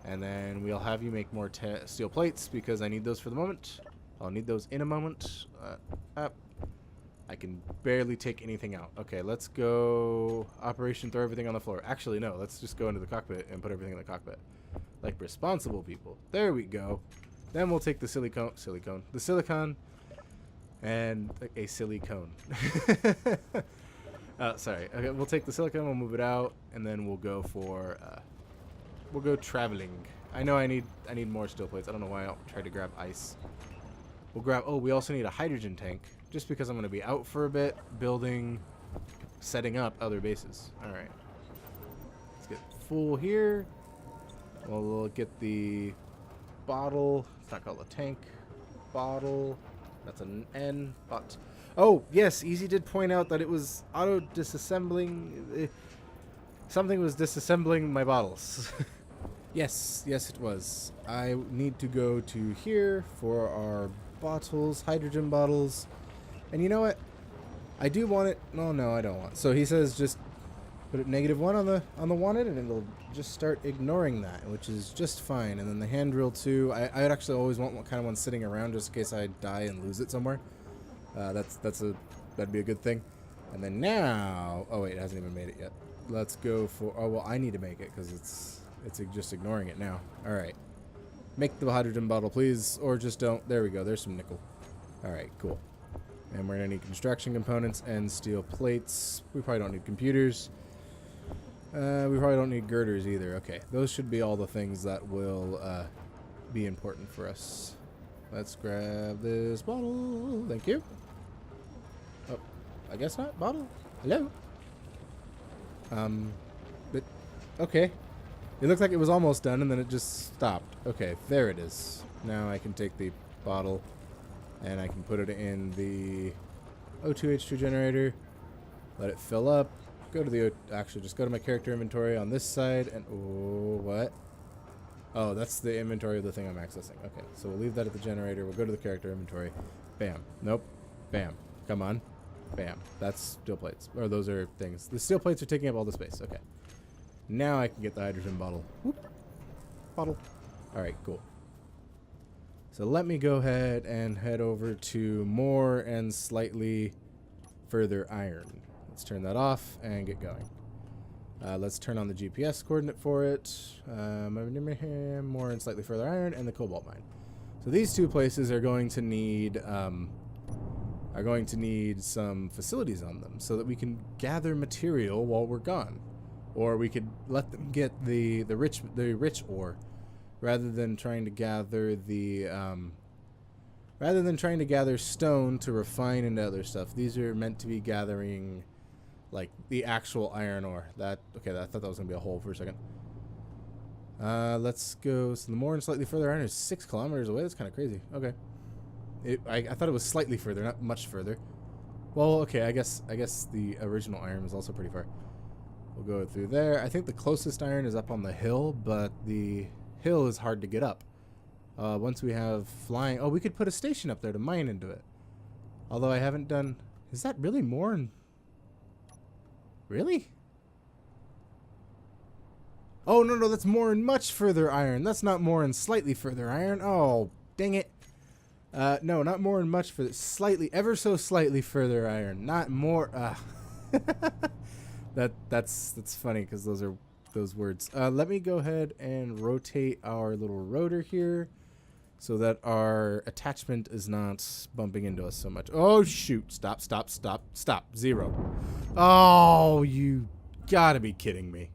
And then we'll have you make more steel plates because I need those for the moment. I'll need those in a moment. Up. I can barely take anything out. Okay, let's go. Operation throw everything on the floor. Actually, no. Let's just go into the cockpit and put everything in the cockpit. Like responsible people. There we go. Then we'll take the the silicon, and a silly cone. Sorry. Okay, we'll take the silicon. We'll move it out, and then we'll go for. We'll go traveling. I know I need more steel plates. I don't know why I tried to grab ice. We'll grab. Oh, we also need a hydrogen tank, just because I'm going to be out for a bit, setting up other bases. All right. Let's get full here. We'll get the bottle. It's not called a tank. Bottle. That's an N. But oh yes, Easy did point out that it was auto disassembling. Something was disassembling my bottles. Yes, it was. I need to go to here for our bottles, hydrogen bottles. And you know what? I do want it. No, I don't want. So he says just put it -1 on the wanted, and it'll just start ignoring that, which is just fine. And then the hand drill too. I'd actually always want kind of one sitting around just in case I die and lose it somewhere. That'd be a good thing. And then now, oh wait, it hasn't even made it yet. Let's go for. Oh well, I need to make it because it's just ignoring it now. All right, make the hydrogen bottle, please, or just don't. There we go. There's some nickel. All right, cool. And we're gonna need construction components and steel plates. We probably don't need computers. We probably don't need girders either. Okay, those should be all the things that will be important for us. Let's grab this bottle. Thank you. Oh, I guess not. Bottle. Hello. But okay. It looked like it was almost done, and then it just stopped. Okay, there it is. Now I can take the bottle, and I can put it in the O2H2 generator. Let it fill up. Go to the actually just go to my character inventory on this side, and oh, what? Oh, that's the inventory of the thing I'm accessing. Okay, so we'll leave that at the generator. We'll go to the character inventory. Bam. Nope. Bam. Come on. Bam. That's steel plates. Or those are things. The steel plates are taking up all the space. Okay. Now I can get the hydrogen bottle. Whoop. Bottle. Alright, cool. So let me go ahead and head over to more and slightly further iron. Let's turn that off and get going. Let's turn on the GPS coordinate for it. More and slightly further iron and the cobalt mine. So these two places are going to need some facilities on them so that we can gather material while we're gone, or we could let them get the rich ore rather than trying to gather stone to refine into other stuff. These are meant to be gathering like the actual iron ore. Okay, I thought that was gonna be a hole for a second. Let's go. So the more and slightly further iron is 6 kilometers away. That's kind of crazy. Okay. I thought it was slightly further, not much further. Well, okay, I guess the original iron was also pretty far. We'll go through there. I think the closest iron is up on the hill, but the hill is hard to get up. Once we have flying... Oh, we could put a station up there to mine into it. Although I haven't done... Is that really more? Really? Oh, no, that's more and much further iron. That's not more and slightly further iron. Oh, dang it. No, not more and much further. Slightly, ever so slightly further iron. Not more. That's funny because those are those words. Let me go ahead and rotate our little rotor here so that our attachment is not bumping into us so much. Oh, shoot. Stop. 0. Oh, you gotta be kidding me.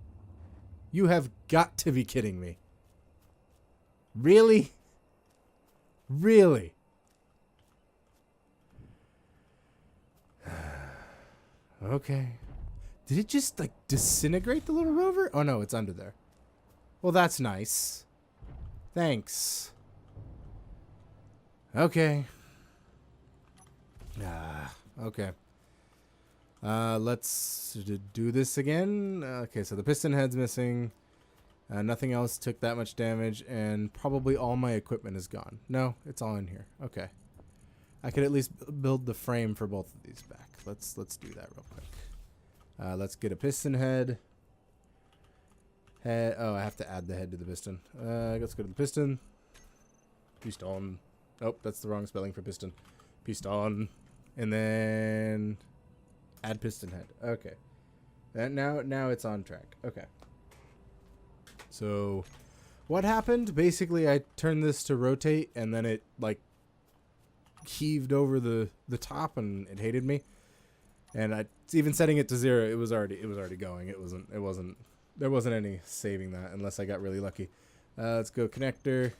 You have got to be kidding me. Really? Really? Okay. Did it just, like, disintegrate the little rover? Oh, no, it's under there. Well, that's nice. Thanks. Okay. Okay. Let's do this again. Okay, so the piston head's missing. Nothing else took that much damage, and probably all my equipment is gone. No, it's all in here. Okay. I could at least build the frame for both of these back. Let's do that real quick. Let's get a piston head. Oh, I have to add the head to the piston. Let's go to the piston. Piston. Oh, that's the wrong spelling for piston. Piston. And then add piston head. Okay. And now it's on track. Okay. So what happened? Basically, I turned this to rotate, and then it like heaved over the top, and it hated me. And even setting it to 0, it was already going. There wasn't any saving that unless I got really lucky. Let's go connector.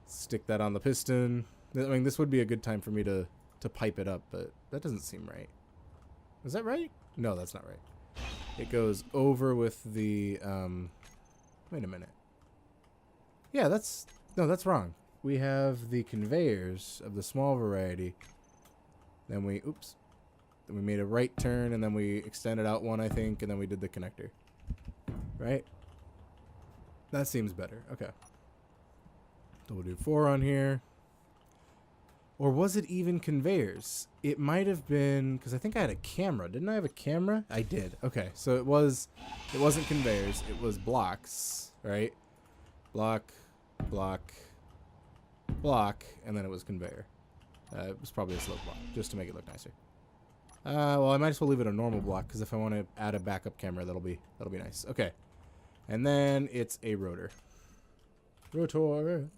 Stick that on the piston. I mean, this would be a good time for me to pipe it up, but that doesn't seem right. Is that right? No, that's not right. It goes over with the wait a minute. Yeah, that's wrong. We have the conveyors of the small variety. Then we made a right turn, and then we extended out one, I think, and then we did the connector. Right? That seems better. Okay. So we'll do 4 on here. Or was it even conveyors? It might have been, because I think I had a camera. Didn't I have a camera? I did. Okay, so it wasn't conveyors. It was blocks, right? Block, block, block, and then it was conveyor. It was probably a slope block, just to make it look nicer. Well, I might as well leave it a normal block, because if I want to add a backup camera, that'll be nice. Okay, and then it's a rotor. Rotor.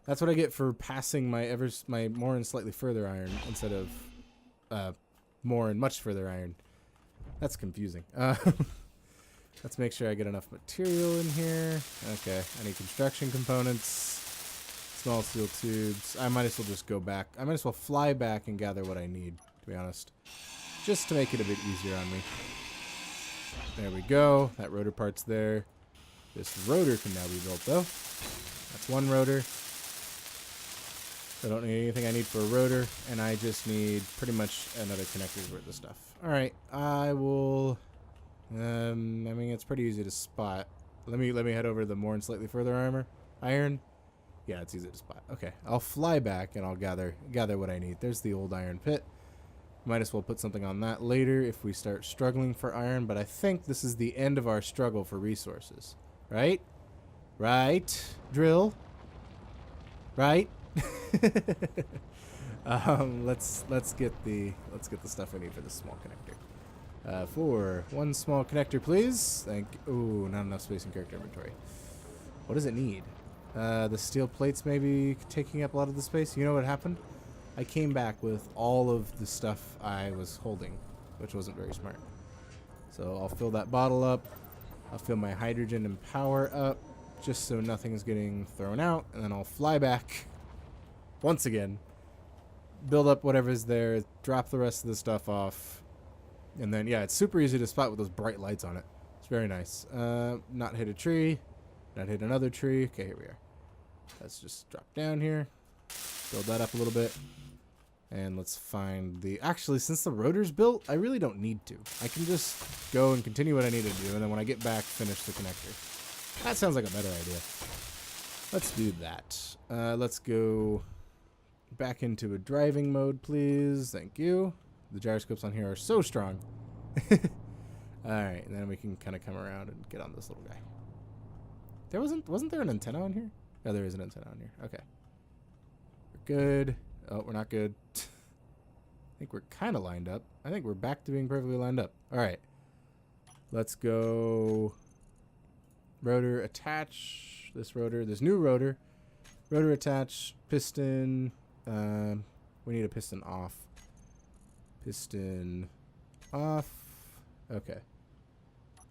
That's what I get for passing my more and slightly further iron instead of more and much further iron. That's confusing. Let's make sure I get enough material in here. Okay, I need construction components, small steel tubes. I might as well just go back. I might as well fly back and gather what I need, to be honest. Just to make it a bit easier on me. There we go. That rotor part's there. This rotor can now be built, though. That's one rotor. I don't need anything I need for a rotor, and I just need pretty much another connector's worth of stuff. Alright, I will... I mean, it's pretty easy to spot. Let me head over to the more and slightly further iron. Yeah, it's easy to spot. Okay, I'll fly back, and I'll gather what I need. There's the old iron pit. Might as well put something on that later if we start struggling for iron, but I think this is the end of our struggle for resources. Right? Right? Drill? Right? Let's get the stuff we need for this small connector. For one small connector, please. Ooh, not enough space in character inventory. What does it need? The steel plates maybe taking up a lot of the space. You know what happened? I came back with all of the stuff I was holding, which wasn't very smart. So I'll fill that bottle up. I'll fill my hydrogen and power up, just so nothing's getting thrown out, and then I'll fly back once again, build up whatever's there, drop the rest of the stuff off, and then, yeah, it's super easy to spot with those bright lights on it. It's very nice. Not hit a tree, not hit another tree. Okay, here we are. Let's just drop down here, build that up a little bit, and let's find the... Actually, since the rotor's built, I really don't need to. I can just go and continue what I need to do, and then when I get back, finish the connector. That sounds like a better idea. Let's do that. Let's go back into a driving mode, please. Thank you. The gyroscopes on here are so strong. Alright, and then we can kind of come around and get on this little guy. Wasn't there an antenna on here? Oh, there is an antenna on here. Okay. We're good. Oh, we're not good. I think we're kind of lined up. I think we're back to being perfectly lined up. Alright. Let's go... Rotor attach. This rotor. This new rotor. Rotor attach. Piston... we need a piston off. Piston off. Okay.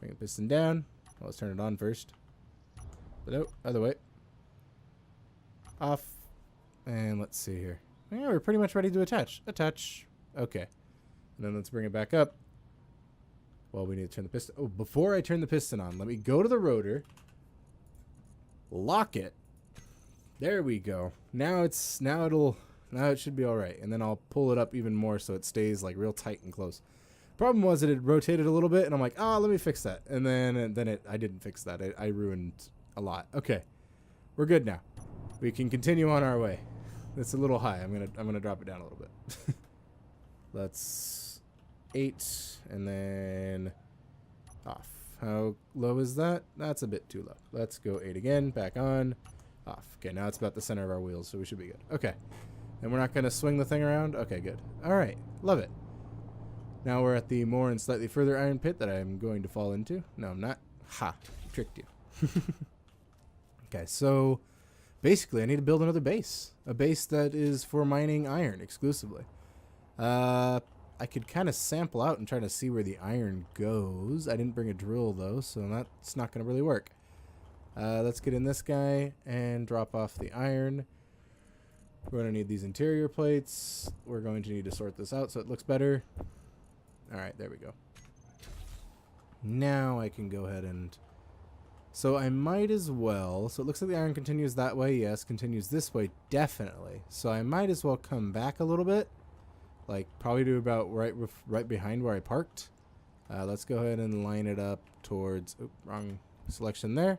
Bring the piston down. Well, let's turn it on first. But no, other way. Off. And let's see here. Yeah, we're pretty much ready to attach. Attach. Okay. And then let's bring it back up. Well, we need to turn the piston. Oh, before I turn the piston on, let me go to the rotor. Lock it. There we go. Now it should be all right. And then I'll pull it up even more so it stays like real tight and close. Problem was that it rotated a little bit, and I'm like, oh, let me fix that. And then I didn't fix that. I ruined a lot. Okay, we're good now. We can continue on our way. It's a little high. I'm gonna drop it down a little bit. Let's 8 and then off. How low is that? That's a bit too low. Let's go 8 again. Back on. Off. Okay, now it's about the center of our wheels, so we should be good. Okay, and we're not gonna swing the thing around. Okay, good. All right, love it. Now we're at the more and slightly further iron pit that I'm going to fall into. No, I'm not. Ha! Tricked you. Okay, so basically I need to build another base. A base that is for mining iron exclusively. I could kind of sample out and try to see where the iron goes. I didn't bring a drill though, so that's not going to really work. Let's get in this guy and drop off the iron. We're going to need these interior plates. We're going to need to sort this out so it looks better. Alright, there we go. Now I can go ahead and... So I might as well... So it looks like the iron continues that way. Yes, continues this way. Definitely. So I might as well come back a little bit. Like, probably to about right behind where I parked. Let's go ahead and line it up towards... Oop, wrong selection there.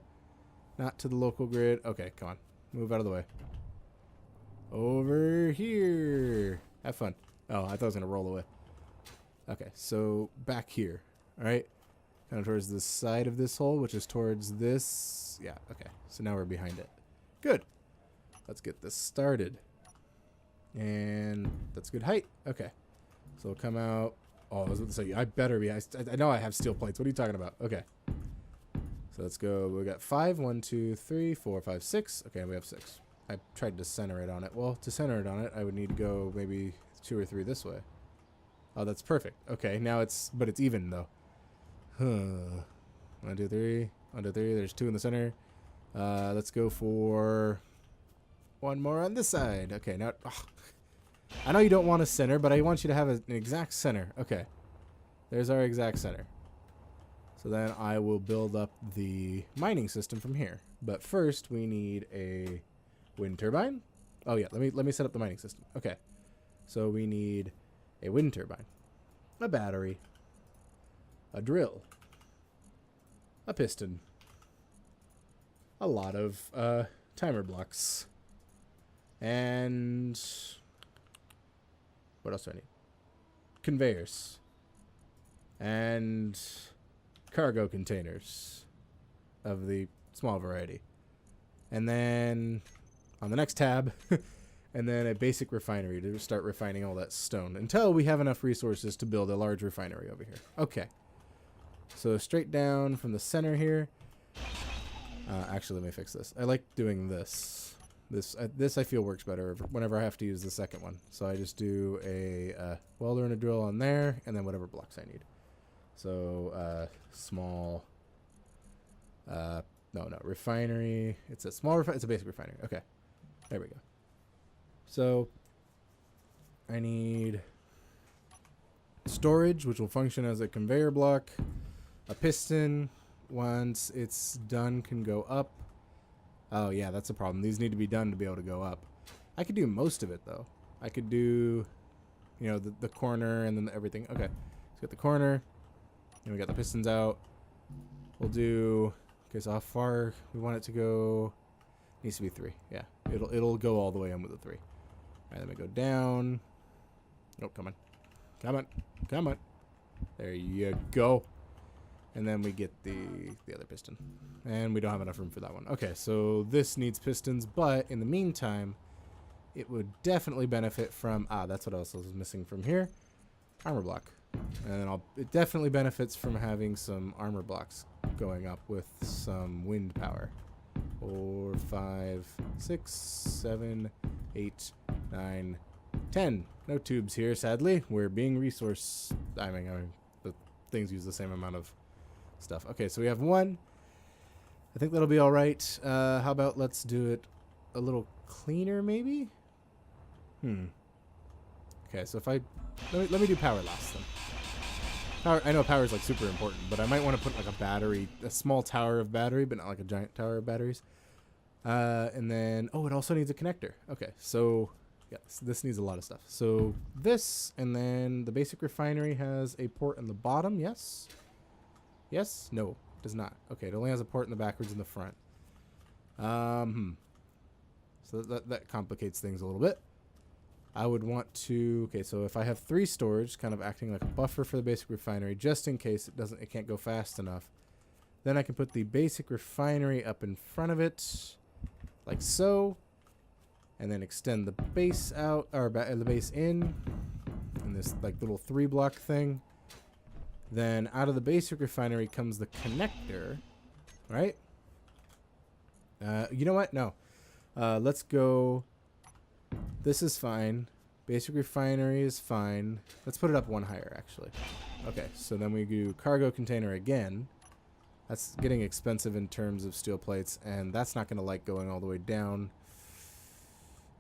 Not to the local grid. Okay, come on. Move out of the way. Over here. Have fun. Oh, I thought I was going to roll away. Okay, so back here, all right? Kind of towards the side of this hole, which is towards this. Yeah, okay. So now we're behind it. Good. Let's get this started. And that's good height. Okay. So we'll come out. Oh, I was about to say, I better be. I know I have steel plates. What are you talking about? Okay. So let's go. We got 5. 1, 2, 3, 4, 5, 6. Okay, we have 6. I tried to center it on it. Well, to center it on it, I would need to go maybe 2 or 3 this way. Oh, that's perfect. Okay, now it's even though. 1, 2, 3. 1, 2, 3. There's 2 in the center. Let's go for 1 more on this side. Okay, now I know you don't want a center, but I want you to have an exact center. Okay, there's our exact center. So then I will build up the mining system from here. But first, we need a wind turbine. Oh yeah, let me set up the mining system. Okay, so we need a wind turbine, a battery, a drill, a piston, a lot of timer blocks, and what else do I need? Conveyors, and cargo containers of the small variety. And then on the next tab, and then a basic refinery to start refining all that stone until we have enough resources to build a large refinery over here. Okay. So straight down from the center here. Actually, let me fix this. I like doing this. This I feel works better whenever I have to use the second one. So I just do a welder and a drill on there, and then whatever blocks I need. So small. No, refinery. It's a small it's a basic refinery. Okay. There we go. So I need storage, which will function as a conveyor block. A piston, once it's done, can go up. Oh yeah, that's a problem. These need to be done to be able to go up. I could do most of it though. I could do, you know, the corner and then everything. Okay, let's get the corner. And we got the pistons out. We'll do. Okay, so how far we want it to go? Needs to be 3. Yeah, it'll go all the way in with a 3. All right, let me go down. Oh, come on, come on, come on. There you go. And then we get the other piston. And we don't have enough room for that one. Okay, so this needs pistons, but in the meantime, it would definitely benefit from... that's what else was missing from here. Armor block. And then it definitely benefits from having some armor blocks going up with some wind power. 4, 5, 6, 7, 8, 9, 10. No tubes here, sadly. We're being resource... I mean, the things use the same amount of stuff. Okay, so we have one. I think that'll be all right. How about let's do it a little cleaner, maybe? Okay, so if I... Let me do power last, then. Power, I know power is, like, super important, but I might want to put, like, a battery, a small tower of battery, but not, like, a giant tower of batteries. And then... Oh, it also needs a connector. Okay, so... Yeah, this needs a lot of stuff. So, this, and then the basic refinery has a port in the bottom, yes? Yes? No. Does not. Okay, it only has a port in the backwards and the front. So that complicates things a little bit. I would want to... Okay, so if I have 3 storage, kind of acting like a buffer for the basic refinery, just in case it can't go fast enough, then I can put the basic refinery up in front of it, like so, and then extend the base out, or the base in this like little 3-block thing. Then out of the basic refinery comes the connector, right? You know what? No. Let's go... This is fine. Basic refinery is fine. Let's put it up one higher, actually. Okay, so then we do cargo container again. That's getting expensive in terms of steel plates, and that's not going to like going all the way down.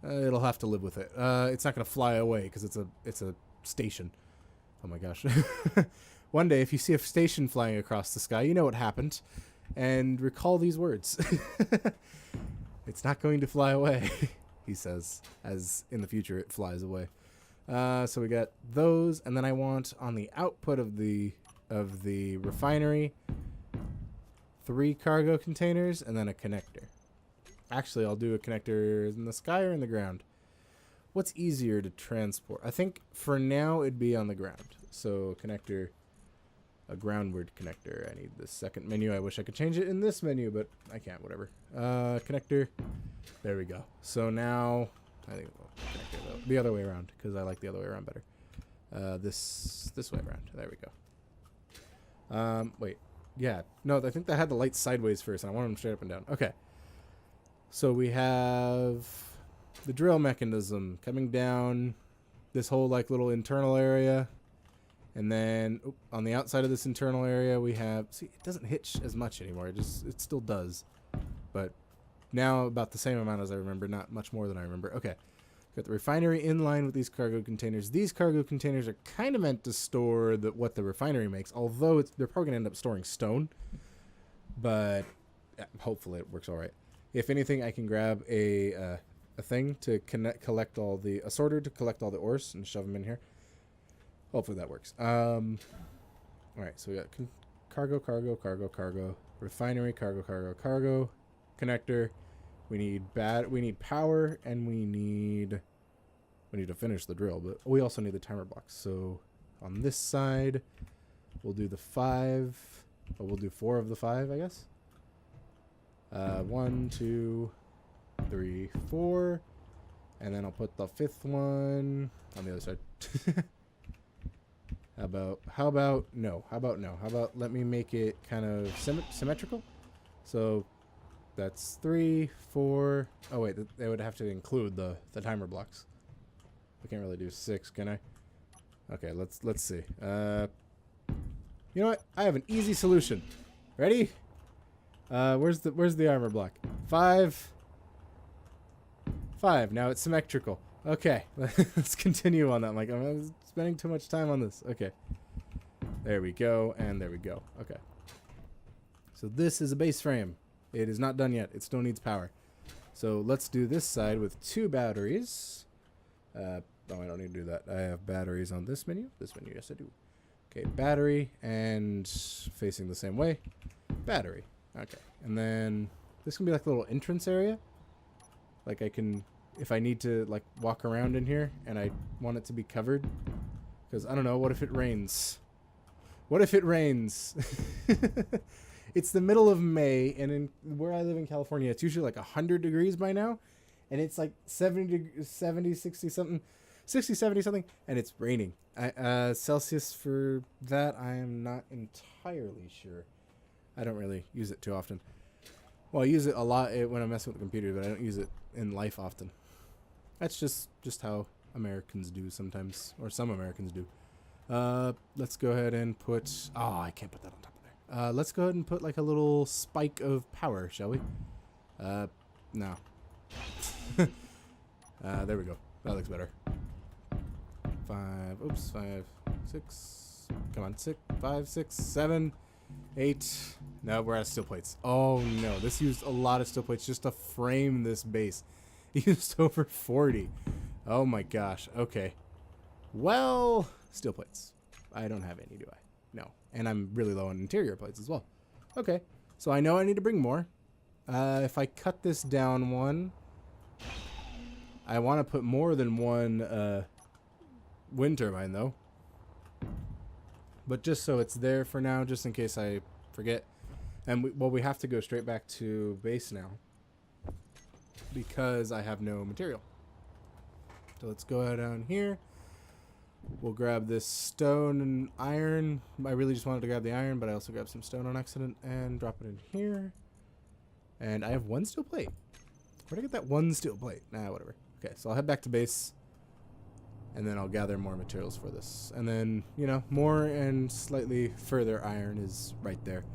It'll have to live with it. It's not going to fly away because it's a station. Oh my gosh. One day, if you see a station flying across the sky, you know what happened. And recall these words. It's not going to fly away, he says, as in the future it flies away. So we got those, and then I want on the output of the refinery 3 cargo containers and then a connector. Actually, I'll do a connector in the sky or in the ground. What's easier to transport? I think for now it'd be on the ground. So connector, a groundward connector. I need the second menu. I wish I could change it in this menu, but I can't. Whatever. Connector. There we go. So now I think connector the other way around because I like the other way around better. This way around. There we go. Wait. Yeah. No, I think that had the lights sideways first, and I wanted them straight up and down. Okay. So we have the drill mechanism coming down this whole like little internal area. And then on the outside of this internal area, we have... See, it doesn't hitch as much anymore. It still does. But now about the same amount as I remember, not much more than I remember. Okay. Got the refinery in line with these cargo containers. These cargo containers are kind of meant to store what the refinery makes, although they're probably going to end up storing stone. But hopefully it works all right. If anything, I can grab a thing to collect all the... A sorter to collect all the ores and shove them in here. Hopefully that works. All right, so we got cargo, refinery, cargo, connector. We need power, and we need to finish the drill, but we also need the timer blocks. So on this side, we'll do the 5. Oh, we'll do 4 of the 5, I guess. 1, 2, 3, 4, and then I'll put the 5th one on the other side. How about no? How about let me make it kind of symmetrical? So that's 3, 4. Oh wait, they would have to include the timer blocks. I can't really do 6, can I? Okay, let's see. You know what? I have an easy solution. Ready? Where's the armor block? 5. Now it's symmetrical. Okay, let's continue on that. I'm like, I'm spending too much time on this. Okay. There we go, and there we go. Okay. So this is a base frame. It is not done yet. It still needs power. So let's do this side with 2 batteries. Oh, I don't need to do that. I have batteries on this menu. This menu, yes I do. Okay, battery, and facing the same way. Battery. Okay. And then this can be like a little entrance area. Like I can... If I need to like walk around in here and I want it to be covered, because I don't know, what if it rains? What if it rains? It's the middle of May, and where I live in California, it's usually like 100 degrees by now, and it's like 70, 60 something, 60, 70 something, and it's raining. Celsius for that, I am not entirely sure. I don't really use it too often. Well, I use it a lot when I'm messing with the computer, but I don't use it in life often. That's just how Americans do sometimes, or some Americans do. Let's go ahead and put... Oh, I can't put that on top of there. Let's go ahead and put like a little spike of power, shall we? No. There we go. That looks better. 5, 6. Come on, 6, 5, 6, 7, 8. No, we're out of steel plates. Oh no, this used a lot of steel plates just to frame this base. It used over 40. Oh my gosh. Okay. Well, steel plates. I don't have any, do I? No. And I'm really low on interior plates as well. Okay. So I know I need to bring more. If I cut this down one, I want to put more than one wind turbine though. But just so it's there for now, just in case I forget. And we have to go straight back to base now because I have no material. So let's go down here. We'll grab this stone and iron. I really just wanted to grab the iron, but I also grabbed some stone on accident and drop it in here. And I have one steel plate. Where'd I get that one steel plate? Nah, whatever. Okay, so I'll head back to base. And then I'll gather more materials for this. And then, you know, more and slightly further iron is right there.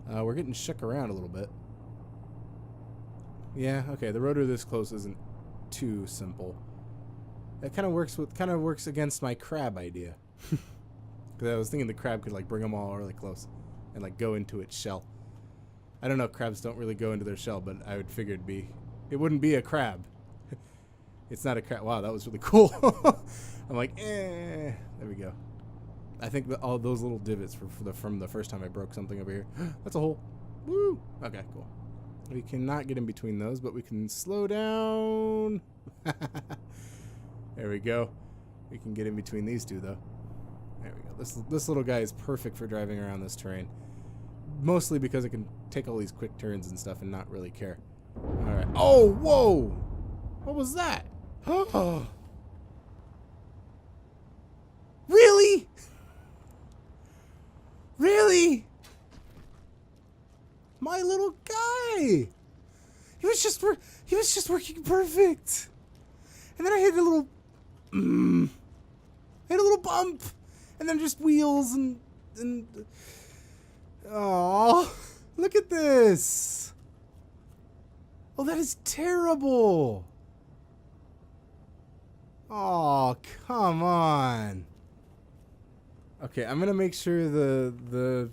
We're getting shook around a little bit. Yeah, okay, the rotor this close isn't too simple. That kind of works against my crab idea. Because I was thinking the crab could like bring them all really close and like go into its shell. I don't know, crabs don't really go into their shell, but I would figure it wouldn't be a crab. It's not a crab. Wow, that was really cool. I'm like, eh. There we go. I think that all those little divots from the first time I broke something over here. That's a hole. Woo! Okay, cool. We cannot get in between those, but we can slow down. There we go. We can get in between these two, though. There we go. This little guy is perfect for driving around this terrain. Mostly because it can take all these quick turns and stuff and not really care. All right. Oh, whoa! What was that? Oh. Really? Really? My little guy. He was just working perfect. And then I hit a little bump. And then just wheels and oh, look at this. Oh, that is terrible. Oh, come on. Okay, I'm gonna make sure the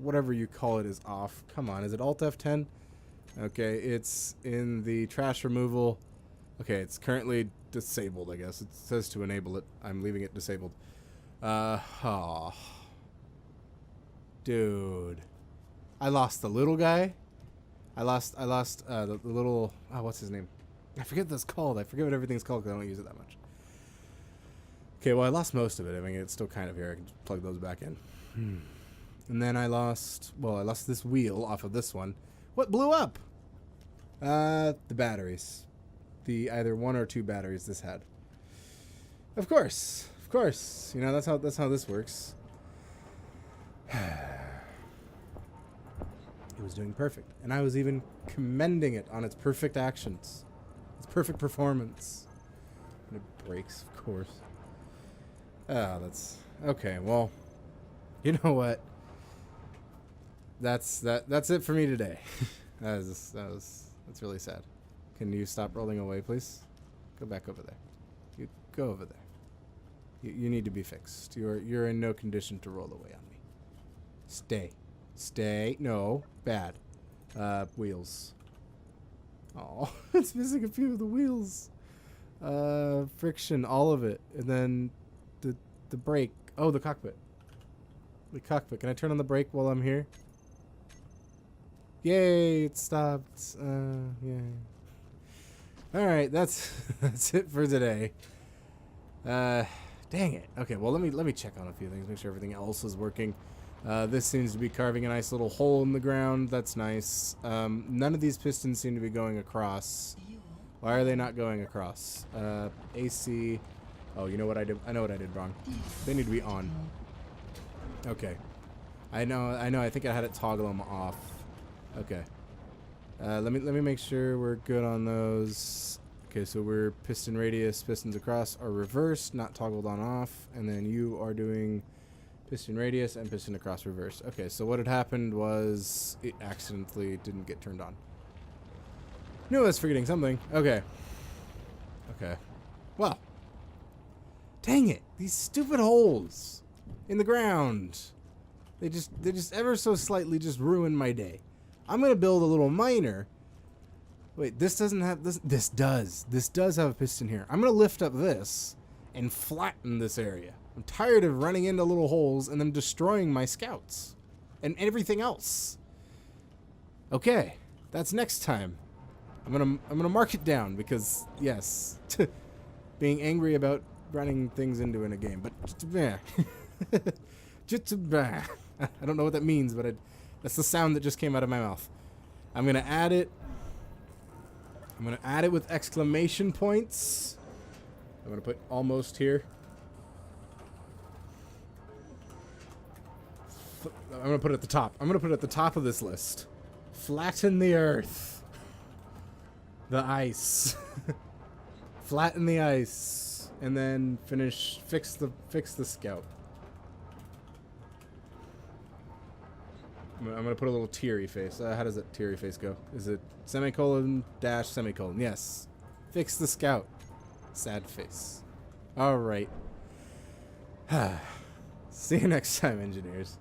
whatever you call it is off. Come on, is it Alt F10? Okay, it's in the trash removal. Okay, it's currently disabled, I guess. It says to enable it. I'm leaving it disabled. Oh. Dude. I lost the little guy. I lost the little, what's his name? I forget what that's called. I forget what everything's called because I don't use it that much. Okay, well, I lost most of it. I mean, it's still kind of here. I can just plug those back in. And then I lost this wheel off of this one. What blew up? The batteries. The either 1 or 2 batteries this had. Of course. You know, that's how this works. It was doing perfect. And I was even commending it on its perfect actions. Its perfect performance. And it breaks, of course. Oh, that's... Okay, well... You know what? That's it for me today. That's really sad. Can you stop rolling away, please? Go back over there. You go over there. You need to be fixed. You're in no condition to roll away on me. Stay. No, bad. Wheels. Oh, it's missing a few of the wheels. Friction, all of it, and then the brake. Oh, the cockpit. The cockpit. Can I turn on the brake while I'm here? Yay! It stopped. Yay. All right, that's it for today. Dang it. Okay, well let me check on a few things, make sure everything else is working. This seems to be carving a nice little hole in the ground. That's nice. None of these pistons seem to be going across. Why are they not going across? AC. Oh, you know what I did? I know what I did wrong. They need to be on. Okay. I know. I think I had it toggle them off. Okay. Let me make sure we're good on those. Okay, so we're piston radius, pistons across are reversed, not toggled on off, and then you are doing Piston radius and piston across reverse. Okay, so what had happened was it accidentally didn't get turned on. Knew I was forgetting something. Okay. Okay. Well. Dang it. These stupid holes in the ground. They just ever so slightly just ruin my day. I'm going to build a little miner. Wait, this doesn't have this. This does. This does have a piston here. I'm going to lift up this and flatten this area. I'm tired of running into little holes and them destroying my scouts and everything else. Okay, that's next time. I'm gonna mark it down because yes, being angry about running things into in a game, but I don't know what that means, but that's the sound that just came out of my mouth. I'm gonna add it. I'm gonna add it with exclamation points. I'm gonna put almost here. I'm gonna put it at the top. I'm gonna put it at the top of this list. Flatten the earth. The ice. Flatten the ice. And then fix the scout. I'm gonna put a little teary face. How does that teary face go? Is it semicolon dash semicolon? Yes. Fix the scout. Sad face. Alright. See you next time, engineers.